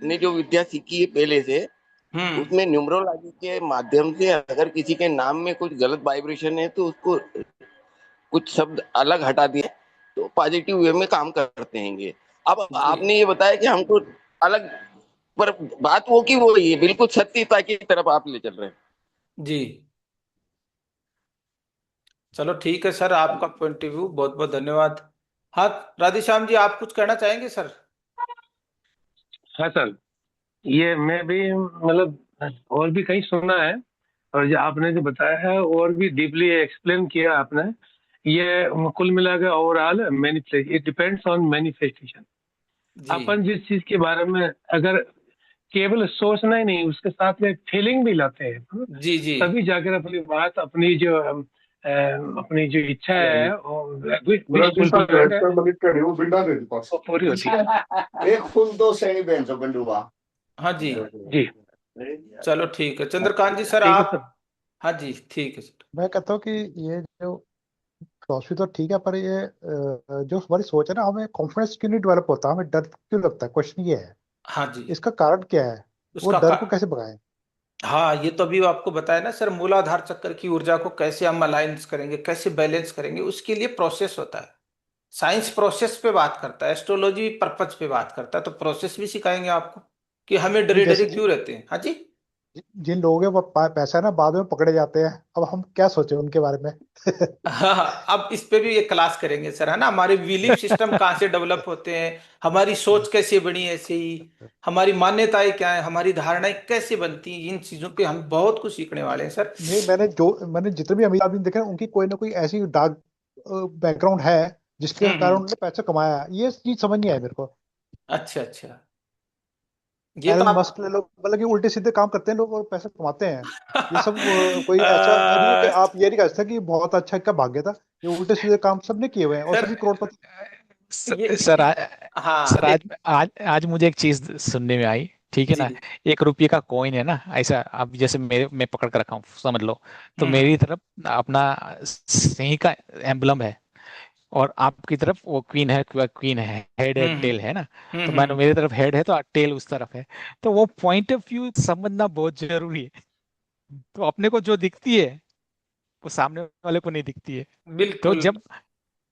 ने जो विद्या सीखी है पहले से, हम्म। उसमें न्यूमरोलॉजी के माध्यम से अगर किसी के नाम में कुछ गलत वाइब्रेशन है तो उसको कुछ शब्द अलग हटा दिए तो पॉजिटिव वे में काम करते हैं। अब जी आपने ये बताया कि हमको अलग, पर बात वो की वो ये बिल्कुल सत्यता की तरफ आप ले चल रहे हैं। जी। चलो ठीक है सर, आपका पॉइंट ऑफ व्यू, बहुत बहुत धन्यवाद। हाँ, राधेश्याम जी, आप कुछ कहना चाहेंगे सर? हाँ सर, ये मैं भी मतलब और भी कहीं सुना है, और जो आपने जो बताया है और भी डीपली एक्सप्लेन किया आपने। ये कुल मिला के overall manifest, it depends on manifestation. जी अपन जिस चीज के बारे में अगर केवल सोचना ही नहीं, उसके साथ में फीलिंग भी लाते हैं, है ना? जी जी। तभी जाकर अपनी बात, अपनी जो इच्छा है मेरा विश दूसरा फुलफिलमेंट है, बलिक करी वो बिंडा दे दी पास वो पूरी होती है। एक फूल दो सही बेंच बंडूबा। हाँ जी। जी, चलो ठीक है, चंद्रकांत जी सर ठीक है आप। सर। हाँ जी ठीक है सर। मैं कहता हूँ कि ये जो फिलोसफी तो ठीक है, पर ये जो हमारी सोच है ना, हमें कॉन्फिडेंस क्यों नहीं डेवलप होता, हमें डर क्यों लगता है, क्वेश्चन ये है। हाँ जी। इसका कारण क्या है? वो उसका डर को कैसे भगाएं? हाँ, ये तो अभी आपको बताया ना सर, मूलाधार चक्र की ऊर्जा को कैसे हम अलाइंस करेंगे, कैसे बैलेंस करेंगे, उसके लिए प्रोसेस होता है। साइंस प्रोसेस पे बात करता है, एस्ट्रोलॉजी पर्पज पे बात करता है, तो प्रोसेस भी सिखाएंगे आपको कि हमें नहीं, डरे डरे जैसे क्यों रहते हैं। हाँ जी। जिन लोगों के पास पैसा है ना, बाद में पकड़े जाते हैं। अब हम क्या सोचे उनके बारे में? हाँ हाँ, अब इस पे भी एक क्लास करेंगे सर, है ना। हमारे बिलीफ सिस्टम कहाँ से डेवलप होते हैं, हमारी सोच कैसे बनी, ऐसे ही हमारी मान्यताएं क्या है, हमारी धारणाएं कैसे बनती हैं, इन चीजों पे हम बहुत कुछ सीखने वाले हैं सर। नहीं, मैंने जितने भी अमीर आदमी देखे हैं, उनकी कोई ना कोई ऐसी डार्क बैकग्राउंड है जिसके कारण हम्म। उन्होंने पैसा कमाया है। ये चीज समझ नहीं आई मेरे को। अच्छा अच्छा। ये तो एलन आप मस्क ले लो, मतलब कि उल्टे सीधे काम करते हैं लोग और पैसा कमाते हैं। ये सब कोई ऐसा नहीं है कि आप ये नहीं कह सकते कि बहुत अच्छा इनका भाग्य था। ये उल्टे सीधे काम सबने किए हुए हैं और सर सभी करोड़पति। सर हाँ सर, आज मुझे एक चीज सुनने में आई, ठीक है जी। ना। 1 रुपये का कॉइन है ना, ऐसा अब जैसे मैं पकड़ कर रखा हूँ, समझ लो। तो हम्म मेरी तरफ अपना सिंह का एम्बलम है, और आपकी तरफ वो क्वीन है, क्वीन है, हेड है, हम्म टेल है ना। तो हम्म। मेरी तरफ हेड है तो टेल उस तरफ है। तो वो पॉइंट ऑफ व्यू समझना बहुत जरूरी है। तो अपने को जो दिखती है वो सामने वाले को नहीं दिखती है। तो बिल्कुल जब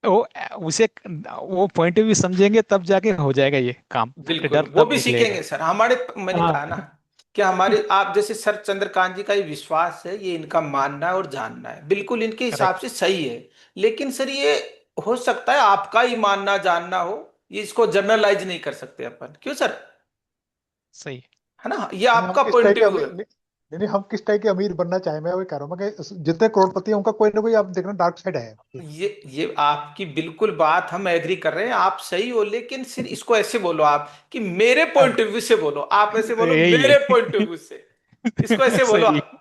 वो उसे वो पॉइंट ऑफ व्यू समझेंगे तब जाके हो जाएगा ये काम, बिल्कुल, डर वो तब भी निकलेगा। सीखेंगे सर हमारे। मैंने कहा ना हाँ, कि हमारे, आप जैसे सर चंद्रकांत जी का ये विश्वास है, ये इनका मानना है और जानना है, बिल्कुल इनके हिसाब करेक्ट। से सही है। लेकिन सर ये हो सकता है आपका ही मानना जानना हो, ये इसको जनरलाइज नहीं कर सकते अपन, क्यों सर? सही। है ना, ये नहीं, हम आपका किस पॉइंट टाइप ऑफ के व्यू अमीर है। नहीं, नहीं नहीं, हम किस टाइप के अमीर बनना चाहें, मैं वही कह रहा हूँ। मैं कि जितने करोड़पति हैं उनका कोई ना कोई आप देखना डार्क साइड है। ये आपकी बिल्कुल बात हम एग्री कर रहे हैं, आप सही हो, लेकिन सिर्फ इसको ऐसे बोलो आप कि मेरे पॉइंट ऑफ व्यू से बोलो, आप ऐसे बोलो यही मेरे है। पॉइंट ऑफ व्यू से, इसको ऐसे बोलो सही। आप।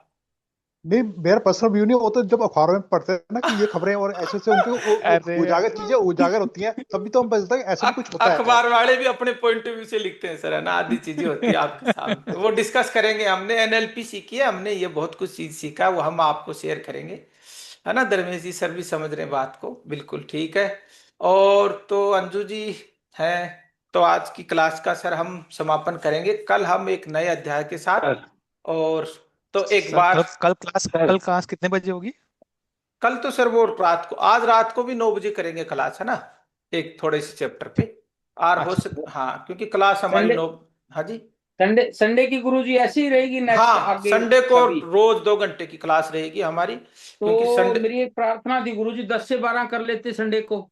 नहीं, मेरा पर्सनल व्यू नहीं, वो तो जब अखबारों में पढ़ते हैं ना कि ये खबरें और ऐसे ऐसे उनके अरे उजागर चीजें उजागर होती हैं, तभी तो हम पता चलता है कि ऐसा भी कुछ होता है। अखबार वाले भी अपने पॉइंट ऑफ व्यू से लिखते हैं सर, है ना, आधी चीजें होती है आपके सामने, वो डिस्कस करेंगे। हमने एनएलपी सीखी है, हमने ये बहुत कुछ चीज सीखा, वो हम आपको शेयर करेंगे, है ना। धर्मेश जी सर भी समझ रहे हैं बात को, बिल्कुल ठीक है। और तो अंजू जी हैं, तो आज की क्लास का सर हम समापन करेंगे, कल हम एक नए अध्याय के साथ। सर और तो एक सर बार, सर कल क्लास कितने बजे होगी? कल तो सर वो रात को, आज रात को भी 9 बजे करेंगे क्लास, है ना, एक थोड़े से चैप्टर पे। और हो सक, अच्छा, हाँ, क्योंकि क्लास हमारी संडे 9। हाँ जी। संडे संडे की गुरुजी ऐसी ही रहेगी नेक्स्ट हाँ, आगे संडे को कभी? रोज 2 घंटे की क्लास रहेगी हमारी, क्योंकि तो संडे। मेरी एक प्रार्थना थी गुरुजी, 10 से 12 कर लेते संडे को,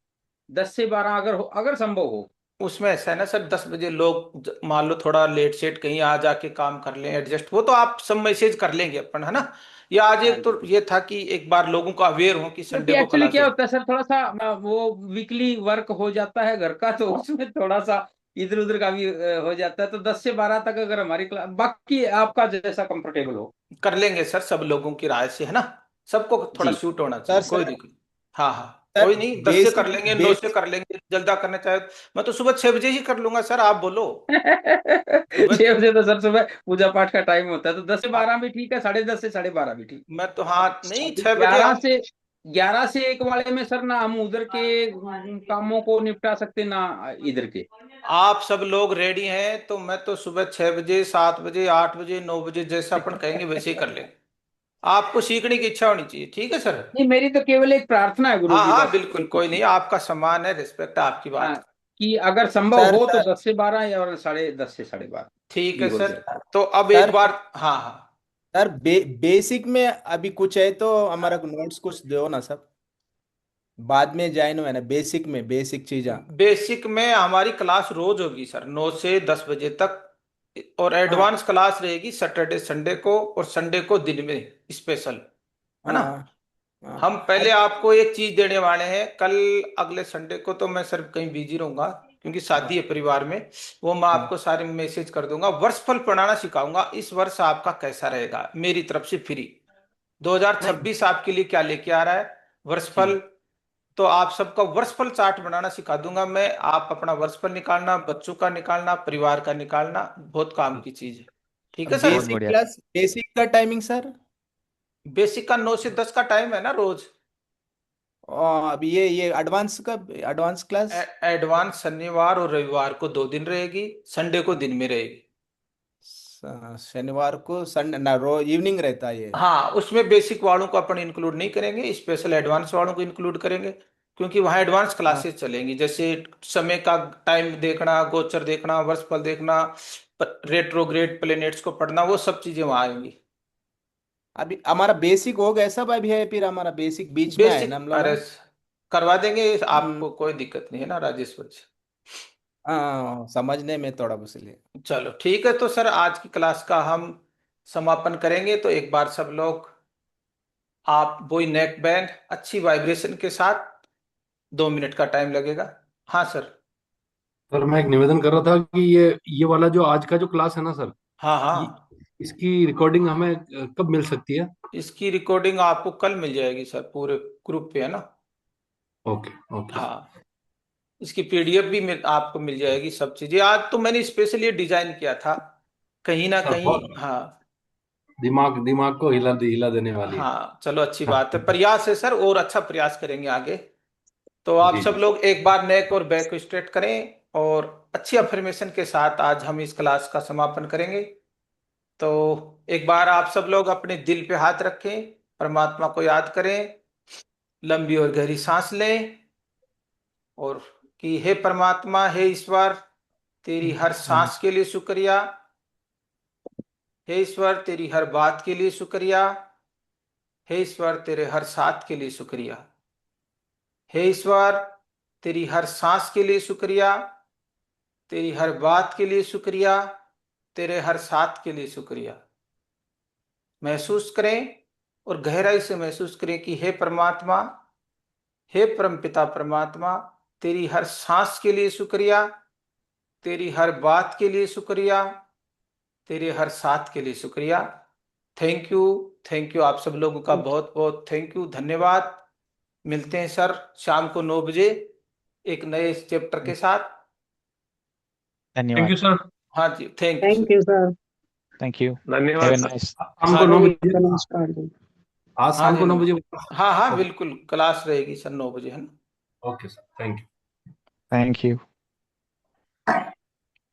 10 से 12 अगर संभव हो। उसमें ऐसा है ना सर, 10 बजे लोग मान लो थोड़ा लेट सेट कहीं आ जाके काम कर लें एडजस्ट, वो तो आप सब मैसेज कर लेंगे अपन, है ना। या आज हाँ एक जी, तो ये था कि एक बार लोगों को अवेयर हो कि क्योंकि संडे को एक्चुअली क्लास क्या है। होता है सर, थोड़ा सा वो वीकली वर्क हो जाता है घर का, तो उसमें थोड़ा सा इधर उधर का भी हो जाता है। तो 10 से 12 तक अगर हमारी क्लास, बाकी आपका जैसा कंफर्टेबल हो। कर लेंगे सर, सब लोगों की राय से, है ना, सबको थोड़ा जी सूट होना सर चाहिए, कोई सर दिक्कत। हाँ हाँ, सर कोई नहीं, 10 से कर बेसिक लेंगे, 9 से बेस कर लेंगे, जल्दा करना चाहे। मैं तो सुबह 6 बजे ही कर लूंगा सर, आप बोलो। सुबह 6 बजे तो सर सुबह पूजा पाठ का टाइम होता है, तो 10 से 12 हाँ, भी ठीक है, 10:30 से 12:30 भी ठीक। मैं तो हाँ, नहीं, अभी 6 बजे ग्यारह हम। से 11 से 1 वाले में सर, ना हम उधर के कामों को निपटा सकते, ना इधर के। आप सब लोग रेडी हैं तो मैं तो सुबह 6 बजे, 7 बजे, 8 बजे, 9 बजे, जैसा अपन कहेंगे वैसे ही कर लेंगे। आपको सीखने की इच्छा होनी चाहिए, ठीक है सर। नहीं, मेरी तो केवल एक प्रार्थना है हाँ गुरुजी, हाँ बस बिल्कुल, और कोई कुछ नहीं, नहीं। आपका सम्मान है, रिस्पेक्ट है आपकी हाँ, बात। कि अगर संभव सर हो तो सर 10 से 12 या और 10:30 से 12:30 ठीक भी है हो सर। जाए। तो अब एक सर बार, हाँ हाँ, सर बेसिक में अभी कुछ है तो हमारा नोट्स कुछ दो ना सर, बाद में ज्वाइन हुआ है ना, बेसिक में बेसिक चीज़ा। बेसिक में हमारी क्लास रोज होगी सर, 9 से 10 बजे तक। और हाँ एडवांस क्लास रहेगी सैटरडे संडे को, और संडे को दिन में स्पेशल, है ना। हाँ हाँ। हम पहले आपको एक चीज देने वाले हैं कल। अगले संडे को तो मैं सर कहीं बिजी रहूंगा, क्योंकि शादी है परिवार में। वो मैं हाँ आपको सारे मैसेज कर दूंगा, वर्षफल पढ़ाना सिखाऊंगा। इस वर्ष आपका कैसा रहेगा, मेरी तरफ से फ्री। नहीं 2026 आपके लिए क्या लेके आ रहा है, ठीक। वर्षफल। तो आप सबका वर्षफल चार्ट बनाना सिखा दूंगा मैं, आप अपना वर्षफल निकालना, बच्चों का निकालना, परिवार का निकालना, बहुत काम की चीज है। ठीक है सर। बहुत बेसिक बढ़िया। क्लास बेसिक का टाइमिंग सर। बेसिक का 9 से 10 का टाइम है ना रोज। अभी ये एडवांस का एडवांस क्लास एडवांस शनिवार और रविवार को 2 दिन रहेगी, संडे को दिन में रहेगी। शनिवार को संडे ना रो इवनिंग रहता है ये। हाँ, उसमें बेसिक वालों को अपन इंक्लूड नहीं करेंगे, स्पेशल एडवांस वालों को इंक्लूड करेंगे, क्योंकि वहाँ एडवांस हाँ क्लासेस चलेंगी, जैसे समय का टाइम देखना, गोचर देखना, वर्षफल देखना, रेट्रोग्रेड प्लेनेट्स को पढ़ना, वो सब चीजें वहाँ आएंगी। अभी हमारा बेसिक हो गया सब, अभी है फिर हमारा बेसिक बीच में आए ना बेसिक, हम लोग अरे ना। करवा देंगे, हम्म, आपको कोई दिक्कत नहीं है ना राजेश्वर जी। हाँ समझने में थोड़ा इसलिए। चलो ठीक है, तो सर आज की क्लास का हम समापन करेंगे, तो एक बार सब लोग, आप वही नेक बैंड अच्छी वाइब्रेशन के साथ, 2 मिनट का टाइम लगेगा। हाँ सर। सर मैं एक निवेदन कर रहा था कि ये वाला जो आज का जो क्लास है ना सर, हाँ ये हाँ, इसकी रिकॉर्डिंग हमें कब मिल सकती है? इसकी रिकॉर्डिंग आपको कल मिल जाएगी सर, पूरे ग्रुप पे, है ना। Okay okay. हाँ, इसकी पीडीएफ भी आपको मिल जाएगी, सब चीजें। आज तो मैंने स्पेशली ये डिजाइन किया था, कहीं ना हाँ कहीं। बहुत हाँ दिमाग दिमाग को हिला देने वाली है। हाँ, चलो अच्छी हाँ बात है, प्रयास है सर, और अच्छा प्रयास करेंगे आगे। तो आप जी सब जी। लोग एक बार नेक और बैक को स्ट्रेट करें, और अच्छी अफर्मेशन के साथ आज हम इस क्लास का समापन करेंगे। तो एक बार आप सब लोग अपने दिल पे हाथ रखें, परमात्मा को याद करें, लंबी और गहरी सांस लें, और कि हे परमात्मा, हे ईश्वर, तेरी हर सांस के लिए शुक्रिया। हे ईश्वर, तेरी हर बात के लिए शुक्रिया। हे ईश्वर, तेरे हर साथ के लिए शुक्रिया। हे ईश्वर, तेरी हर सांस के लिए शुक्रिया, तेरी हर बात के लिए शुक्रिया, तेरे हर साथ के लिए शुक्रिया। महसूस करें, और गहराई से महसूस करें कि हे परमात्मा, हे परमपिता परमात्मा, तेरी हर सांस के लिए शुक्रिया, तेरी हर बात के लिए शुक्रिया, तेरे हर साथ के लिए शुक्रिया। थैंक यू आप सब लोगों का बहुत बहुत थैंक यू, धन्यवाद। मिलते हैं सर शाम को 9 बजे एक नए चैप्टर के साथ। थैंक धन्यवाद। You sir. हाँ जी, thank you thank you sir. Thank you. Have धन्यवाद ए सर। नाइस। शाम हाँ को 9 जी, बजे नमस्कार जी। आज हाँ शाम जी, को 9 बजे। हाँ हाँ बिल्कुल, क्लास रहेगी सर 9 बजे, है ना। Okay sir, thank you. Thank you.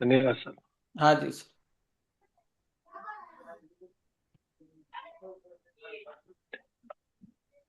धन्यवाद सर। हाँ जी सर।